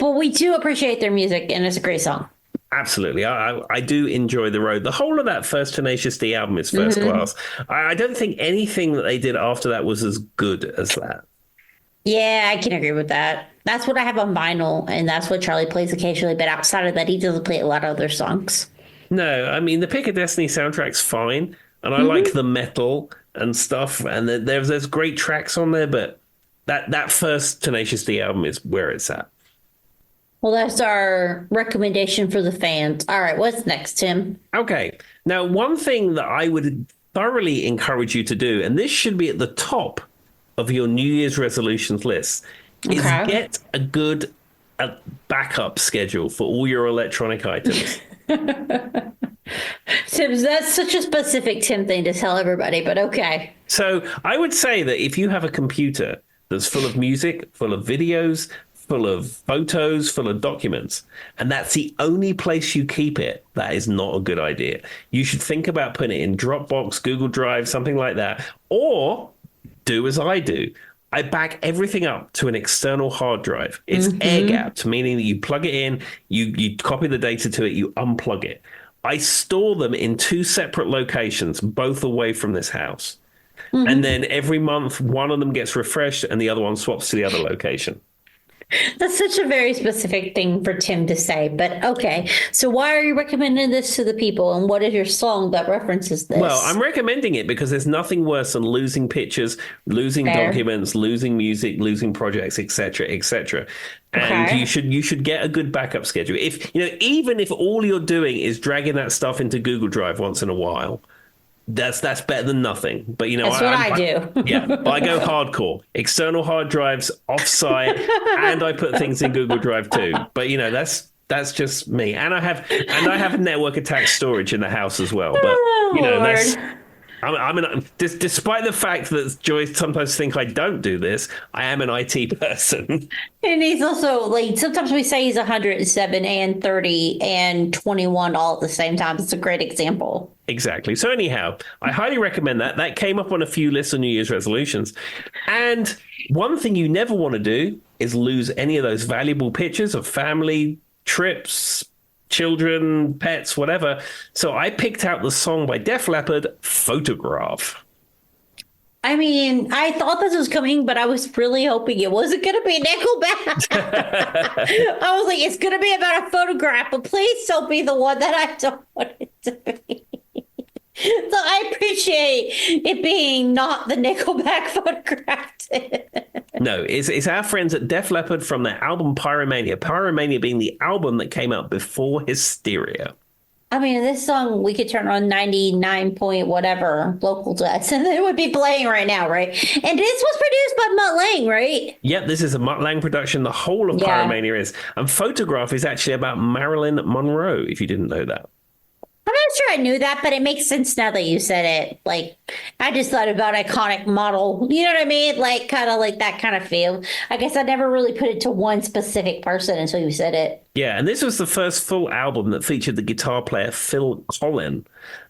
But we do appreciate their music, and it's a great song. Absolutely. I do enjoy The Road. The whole of that first Tenacious D album is first Mm-hmm. class. I don't think anything that they did after that was as good as that. Yeah, I can agree with that. That's what I have on vinyl, and that's what Charlie plays occasionally. But outside of that, he doesn't play a lot of other songs. No, I mean, the Pick of Destiny soundtrack's fine, and I like Mm-hmm. the metal and stuff, and there's great tracks on there, but that first Tenacious D album is where it's at. Well, that's our recommendation for the fans. All right, what's next, Tim? Okay. Now, one thing that I would thoroughly encourage you to do, and this should be at the top of your New Year's resolutions list, is Okay. get a good backup schedule for all your electronic items. Tim, that's such a specific Tim thing to tell everybody, but okay. So I would say that if you have a computer that's full of music, full of videos, full of photos, full of documents, and that's the only place you keep it, that is not a good idea. You should think about putting it in Dropbox, Google Drive, something like that, or do as I do. I back everything up to an external hard drive. It's air gapped, meaning that you plug it in, you copy the data to it, you unplug it. I store them in two separate locations, both away from this house. And then every month, one of them gets refreshed and the other one swaps to the other location. That's such a very specific thing for Tim to say, but okay. So why are you recommending this to the people, and what is your song that references this? Well, I'm recommending it because there's nothing worse than losing pictures, losing Fair. documents, losing music, losing projects, etc., etc. And Okay. you should get a good backup schedule. If even if all you're doing is dragging that stuff into Google Drive once in a while, that's better than nothing. But That's what I do. Yeah, but I go hardcore. External hard drives offsite, and I put things in Google Drive too. But that's just me. And I have network attached storage in the house as well. But that's Lord. despite the fact that Joy sometimes think I don't do this, I am an IT person. And he's also like, sometimes we say he's 107 and 30 and 21 all at the same time. It's a great example. Exactly. So anyhow, I highly recommend that. That came up on a few lists of New Year's resolutions. And one thing you never want to do is lose any of those valuable pictures of family, trips, children, pets, whatever. So I picked out the song by Def Leppard, Photograph. I mean, I thought this was coming, but I was really hoping it wasn't going to be Nickelback. I was like, it's going to be about a photograph, but please don't be the one that I don't want it to be. So I appreciate it being not the Nickelback photograph. No, it's our friends at Def Leppard from their album Pyromania. Pyromania being the album that came out before Hysteria. I mean, this song, we could turn on 99 point whatever local to us, and it would be playing right now, right? And this was produced by Mutt Lange, right? Yep, this is a Mutt Lange production. The whole of Yeah. Pyromania is. And Photograph is actually about Marilyn Monroe, if you didn't know that. I'm not sure I knew that, but it makes sense now that you said it. Like, I just thought about iconic model. You know what I mean? Like, kind of like that kind of feel. I guess I never really put it to one specific person until you said it. Yeah, and this was the first full album that featured the guitar player Phil Collin.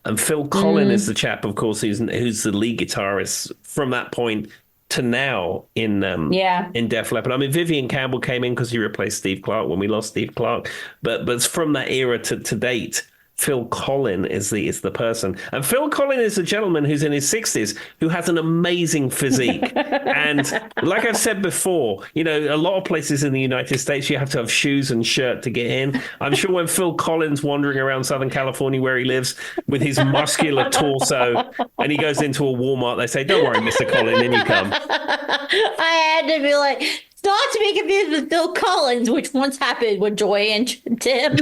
And Phil Collin is the chap, of course, who's the lead guitarist from that point to now in Def Leppard. I mean, Vivian Campbell came in because he replaced Steve Clark when we lost Steve Clark. But it's from that era to date. Phil Collin is the person. And Phil Collin is a gentleman who's in his 60s who has an amazing physique. And like I've said before, a lot of places in the United States, you have to have shoes and shirt to get in. I'm sure when Phil Collins wandering around Southern California where he lives with his muscular torso and he goes into a Walmart, they say, "Don't worry, Mr. Collin, in you come." I had to be like, not to be confused with Phil Collins, which once happened with Joy and Tim.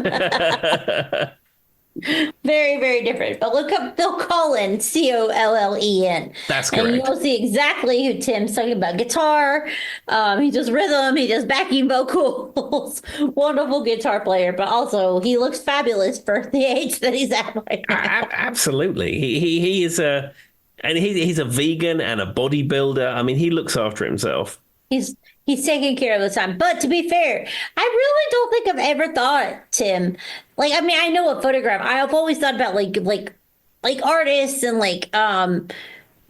Very, very different. But look up Phil Collins, Collen. That's And correct. you'll see exactly who Tim's talking about. Guitar, he does rhythm, he does backing vocals. Wonderful guitar player, but also he looks fabulous for the age that he's at right now. Absolutely. He is he's a vegan and a bodybuilder. I mean, he looks after himself. He's taking care of the time. But to be fair, I really don't think I've ever thought, Tim. Like, I mean, I know a photograph. I've always thought about like artists and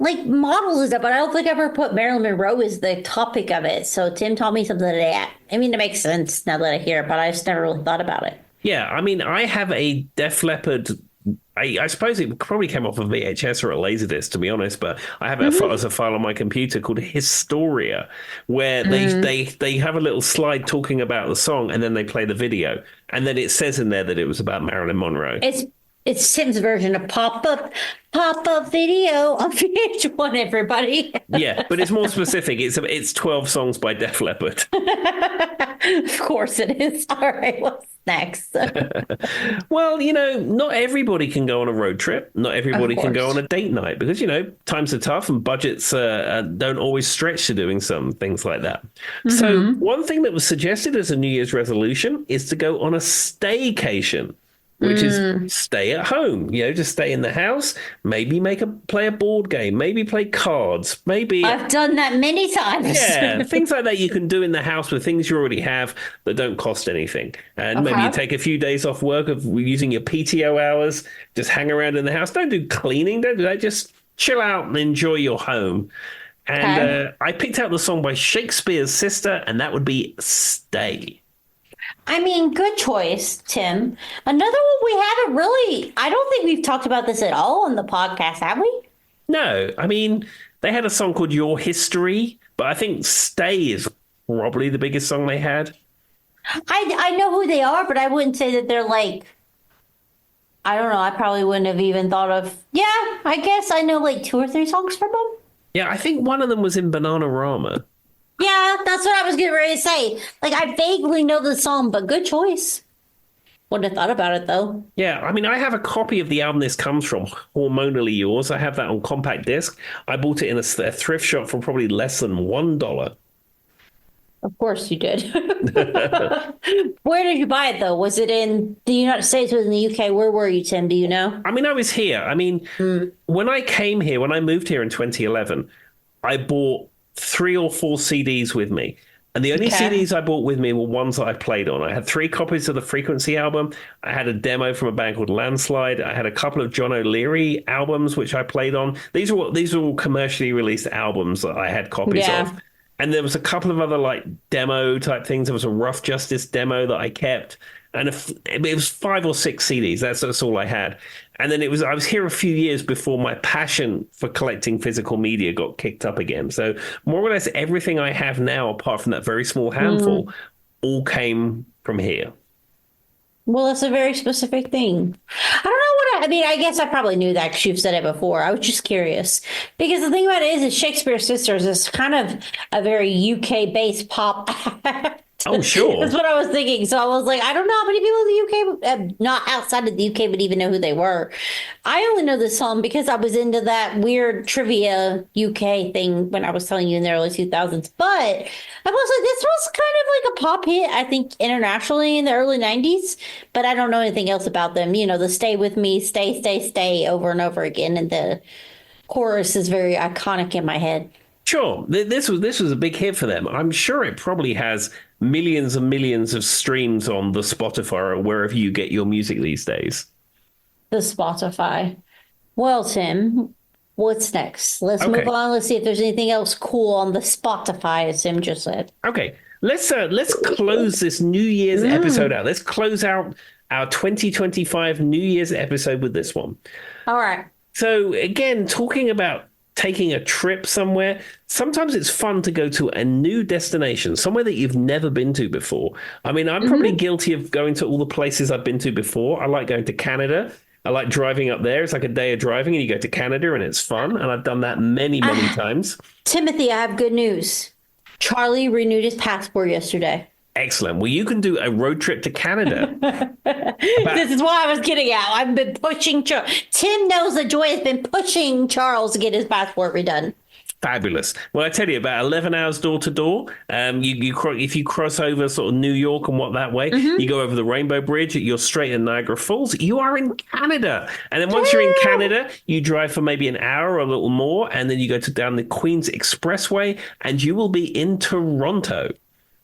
like models and stuff, but I don't think I ever put Marilyn Monroe as the topic of it. So Tim taught me something today. I mean, it makes sense now that I hear it, but I just never really thought about it. Yeah, I mean, I have a Def Leppard. I suppose it probably came off of VHS or a Laserdisc, to be honest, but I have it as a file on my computer called Historia, where they have a little slide talking about the song, and then they play the video, and then it says in there that it was about Marilyn Monroe. It's Tim's version of pop-up video on VH1, everybody. Yeah, but it's more specific. It's 12 songs by Def Leppard. Of course it is. All right, what's next? Well, not everybody can go on a road trip. Not everybody can go on a date night because, times are tough and budgets don't always stretch to doing some things like that. So one thing that was suggested as a New Year's resolution is to go on a staycation, which is stay at home, just stay in the house, maybe play a board game, maybe play cards, maybe... I've done that many times. Yeah, things like that you can do in the house with things you already have that don't cost anything. And maybe you take a few days off work of using your PTO hours, just hang around in the house. Don't do cleaning, don't do that. Just chill out and enjoy your home. And I picked out the song by Shakespeare's sister, and that would be Stay. I mean, good choice, Tim. Another one we haven't really, I don't think we've talked about this at all on the podcast, have we? No, I mean, they had a song called Your History, but I think Stay is probably the biggest song they had. I know who they are, but I wouldn't say that they're like, I don't know, I probably wouldn't have even thought of, I guess I know like 2 or 3 songs from them. Yeah, I think one of them was in Bananarama. Yeah, that's what I was getting ready to say. Like, I vaguely know the song, but good choice. Wouldn't have thought about it, though. Yeah, I mean, I have a copy of the album this comes from, Hormonally Yours. I have that on compact disc. I bought it in a thrift shop for probably less than $1. Of course you did. Where did you buy it, though? Was it in the United States? Was it in the UK? Where were you, Tim? Do you know? I mean, I was here. I mean, when I moved here in 2011, I bought 3 or 4 CDs with me. And the only CDs I bought with me were ones that I played on. I had 3 copies of the Frequency album. I had a demo from a band called Landslide. I had a couple of John O'Leary albums, which I played on. These are all commercially released albums that I had copies of. And there was a couple of other like demo type things. There was a Rough Justice demo that I kept. And it was 5 or 6 CDs. That's all I had. And then I was here a few years before my passion for collecting physical media got kicked up again. So more or less everything I have now, apart from that very small handful, all came from here. Well, that's a very specific thing. I don't know I mean, I guess I probably knew that because you've said it before. I was just curious. Because the thing about it is Shakespeare's Sisters is kind of a very UK-based pop act. Oh, sure. That's what I was thinking. So I was like, I don't know how many people in the UK, not outside of the UK, would even know who they were. I only know this song because I was into that weird trivia UK thing when I was telling you in the early 2000s. But I was like, this was kind of like a pop hit, I think, internationally in the early 90s. But I don't know anything else about them. The Stay With Me, Stay, Stay, Stay over and over again. And the chorus is very iconic in my head. Sure. This was a big hit for them. I'm sure it probably has millions and millions of streams on the Spotify or wherever you get your music these days. The Spotify. Well, Tim, what's next? Let's move on. Let's see if there's anything else cool on the Spotify, as Tim just said. Okay. Let's close this New Year's episode out. Let's close out our 2025 New Year's episode with this one. All right. So again, talking about taking a trip somewhere, sometimes it's fun to go to a new destination, somewhere that you've never been to before. I mean, I'm probably guilty of going to all the places I've been to before. I like going to Canada. I like driving up there. It's like a day of driving and you go to Canada and it's fun. And I've done that many, many times. Timothy, I have good news. Charlie renewed his passport yesterday. Excellent. Well, you can do a road trip to Canada. This is what I was getting at. I've been pushing Tim knows that Joy has been pushing Charles to get his passport redone. Fabulous. Well, I tell you, about 11 hours door to door. If you cross over sort of New York and that way, you go over the Rainbow Bridge, you're straight in Niagara Falls. You are in Canada. And then once you're in Canada, you drive for maybe an hour or a little more, and then you go down the Queen's Expressway, and you will be in Toronto.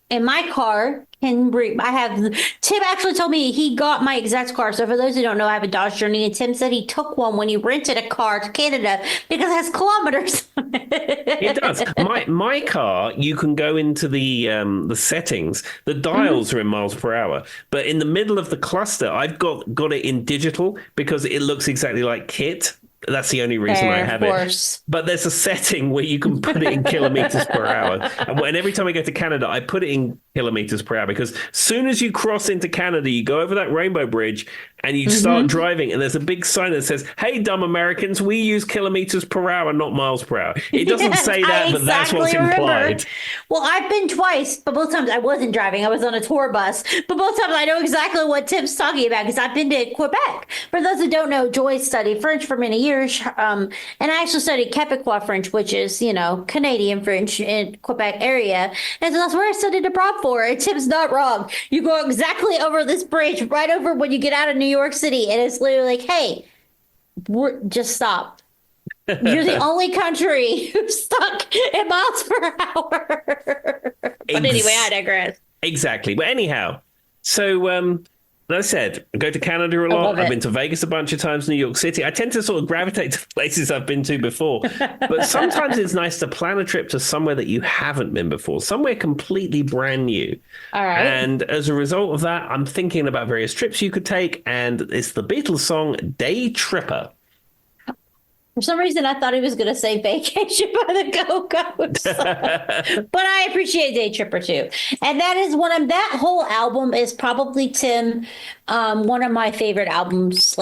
And my car can bring, I have, Tim actually told me he got my exact car. So for those who don't know, I have a Dodge Journey, and Tim said he took one when he rented a car to Canada because it has kilometers on It does. it. My car, you can go into the settings. The dials are in miles per hour, but in the middle of the cluster, I've got it in digital because it looks exactly like Kit. That's the only reason I Fair, of have course. it. But there's a setting where you can put it in kilometers per hour. And every time I go to Canada, I put it in kilometers per hour because as soon as you cross into Canada, you go over that rainbow bridge and you start driving, and there's a big sign that says, "Hey, dumb Americans, we use kilometers per hour, not miles per hour." It doesn't Yes, say I that, but that's what's exactly remember. implied. Well, I've been twice, but both times I wasn't driving. I was on a tour bus. But both times I know exactly what Tim's talking about because I've been to Quebec. For those who don't know, Joy studied French for many years. And I actually studied Quebecois French, which is, Canadian French in Quebec area. And so that's where I studied abroad for. And Tim's not wrong. You go exactly over this bridge, right over when you get out of New York City. And it's literally like, hey, just stop. You're the only country who's stuck in miles per hour. But anyway, I digress. Exactly. But anyhow, so as I said, I go to Canada a lot. I've been to Vegas a bunch of times, New York City. I tend to sort of gravitate to places I've been to before. But sometimes it's nice to plan a trip to somewhere that you haven't been before, somewhere completely brand new. All right. And as a result of that, I'm thinking about various trips you could take. And it's the Beatles song Day Tripper. For some reason, I thought he was going to say Vacation by the Go-Go's. But I appreciate Day Tripper too. And that is that whole album is probably, Tim, one of my favorite albums,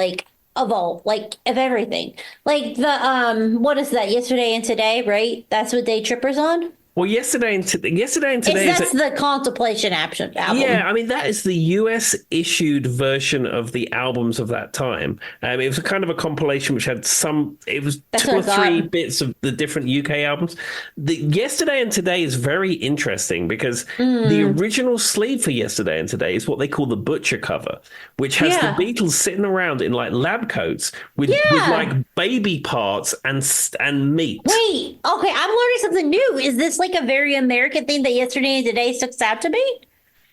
of everything. Like what is that? Yesterday and Today, right? That's what Day Tripper's on? Well, yesterday and today. That's the Contemplation album. Yeah, I mean that is the US issued version of the albums of that time. It was a kind of a compilation which had some. It was That's 2 or what I 3 thought. bits of the different UK albums. The Yesterday and Today is very interesting because the original sleeve for Yesterday and Today is what they call the butcher cover, which has Yeah. the Beatles sitting around in like lab coats with like baby parts and meat. Wait, okay, I'm learning something new. Is this like a very American thing that Yesterday and Today sticks out to me?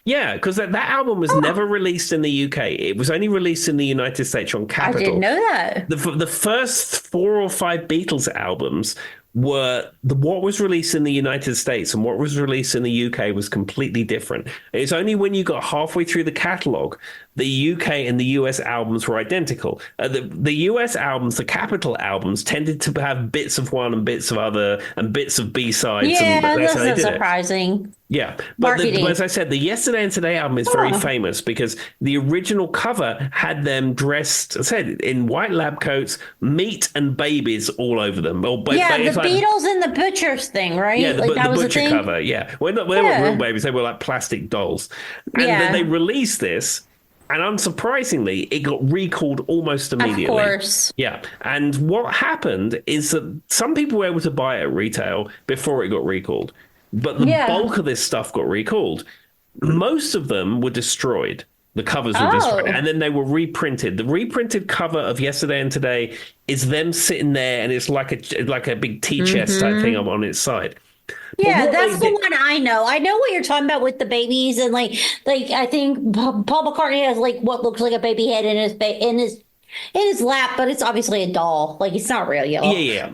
Yeah, because that album was never released in the UK. It was only released in the United States on I Capitol. didn't know that. The first 4 or 5 Beatles albums were what was released in the United States and what was released in the UK was completely different. It's only when you got halfway through the catalogue, the UK and the US albums were identical. The US albums, the Capitol albums, tended to have bits of one and bits of other and bits of B-sides. Yeah, and that's that's how they not did it. surprising. Yeah, Marketing. but as I said, the Yesterday and Today album is very famous because the original cover had them dressed, as I said, in white lab coats, meat and babies all over them. Yeah, the it's like- Beatles and the Butchers thing, right? yeah, the that was a butcher thing. cover. Yeah, well, they weren't real babies; they were like plastic dolls. And then they released this, and unsurprisingly, it got recalled almost immediately. Of course. Yeah, and what happened is that some people were able to buy it at retail before it got recalled, but the bulk of this stuff got recalled. Most of them were destroyed. The covers were destroyed, and then they were reprinted. The reprinted cover of Yesterday and Today is them sitting there, and it's like a big tea chest type thing on its side. Yeah, that's the one I know. I know what you're talking about with the babies and like I think Paul McCartney has like what looks like a baby head in his lap, but it's obviously a doll. Like it's not real, y'all. Yeah.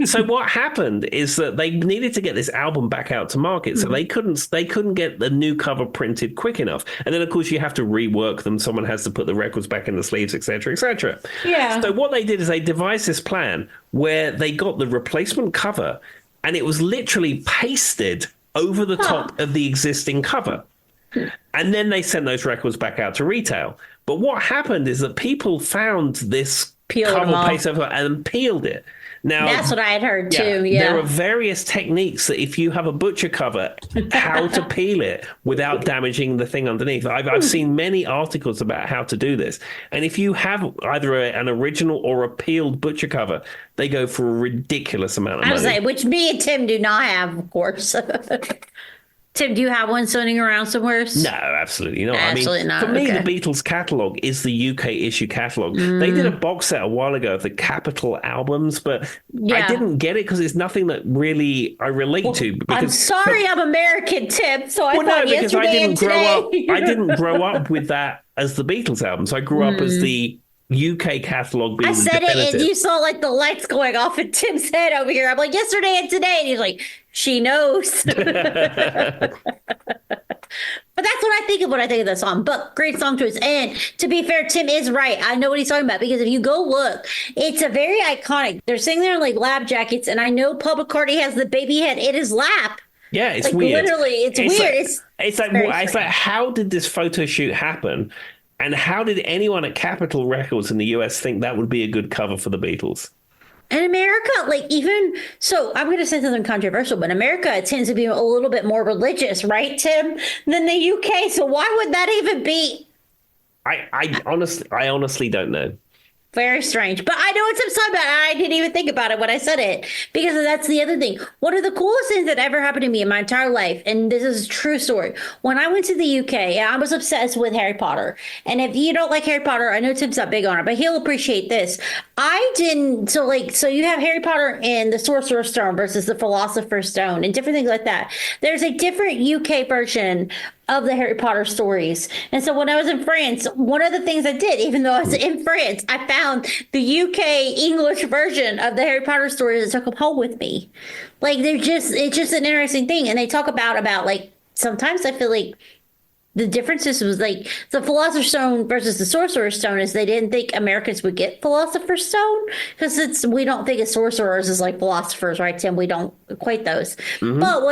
So what happened is that they needed to get this album back out to market, so they couldn't get the new cover printed quick enough. And then of course you have to rework them. Someone has to put the records back in the sleeves, etc., etc. Yeah. So what they did is they devised this plan where they got the replacement cover, and it was literally pasted over the top of the existing cover. And then they sent those records back out to retail. But what happened is that people found this cover paste over and peeled it. Now, that's what I had heard too. Yeah. There are various techniques that if you have a butcher cover, how to peel it without damaging the thing underneath. I've seen many articles about how to do this. And if you have either an original or a peeled butcher cover, they go for a ridiculous amount of money. Which me and Tim do not have, of course. Tim, do you have one floating around somewhere? No, absolutely not. Absolutely not. For me, Okay. the Beatles catalog is the UK issue catalog. They did a box set a while ago of the Capitol albums, but I Yeah. didn't get it because it's nothing that really I relate to. I'm Because, sorry, I'm American, Tim. So I well, no, thought because I yesterday didn't and grow up. today. I didn't grow up with that as the Beatles albums. I grew up as the UK catalog being I said it, definitive. and you saw like the lights going off in Tim's head over here. I'm like, yesterday and today, and he's like, she knows. But that's what I think of when I think of that song. But great song choice. And to be fair, Tim is right. I know what he's talking about because if you go look, it's a very iconic. They're sitting there in like lab jackets, and I know Paul McCartney has the baby head in his lap. Yeah, it's Like weird. literally, it's weird. It's like how did this photo shoot happen? And how did anyone at Capitol Records in the US think that would be a good cover for the Beatles? In America, like even so, I'm going to say something controversial, but America tends to be a little bit more religious, right, Tim, than the UK. So why would that even be? I honestly don't know. Very strange. But I know what Tim's talking about. I didn't even think about it when I said it because that's the other thing. One of the coolest things that ever happened to me in my entire life, and this is a true story. When I went to the UK, I was obsessed with Harry Potter. And if you don't like Harry Potter, I know Tim's not big on it, but he'll appreciate this. I didn't. So you have Harry Potter and the Sorcerer's Stone versus the Philosopher's Stone and different things like that. There's a different UK version of the Harry Potter stories. And so when I was in France, one of the things I did, even though I was in France, I found the UK English version of the Harry Potter stories and took them home with me. Like it's just an interesting thing. And they talk about like, sometimes I feel like the differences was like the Philosopher's Stone versus the Sorcerer's Stone is they didn't think Americans would get Philosopher's Stone because we don't think of sorcerers as like philosophers, right, Tim? We don't equate those. But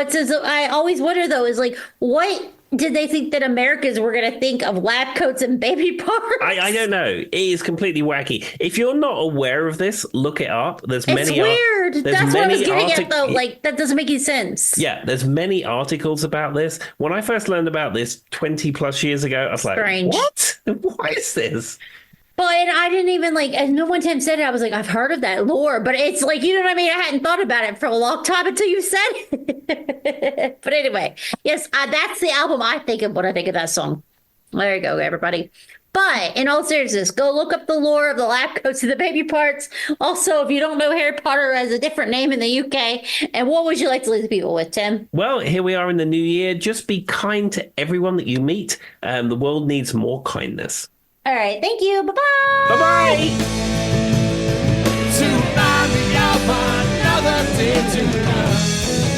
I always wonder though is like, what did they think that Americans were going to think of lab coats and baby parts? I don't know. It is completely wacky. If you're not aware of this, look it up. There's It's many. weird. There's That's what I was many getting at, artic- though. Like, that doesn't make any sense. Yeah, there's many articles about this. When I first learned about this 20 plus years ago, I was like, Strange. what? What is this? But and I didn't even like, and no one Tim said it. I was like, I've heard of that lore, but it's like, you know what I mean? I hadn't thought about it for a long time until you said it. But anyway, yes, that's the album I think of when I think of that song. There you go, everybody. But in all seriousness, go look up the lore of the lab coats and the baby parts. Also, if you don't know, Harry Potter has a different name in the UK. And what would you like to leave the people with, Tim? Well, here we are in the new year. Just be kind to everyone that you meet. The world needs more kindness. All right, thank you. Bye-bye. Bye-bye. To remind me of another day to love.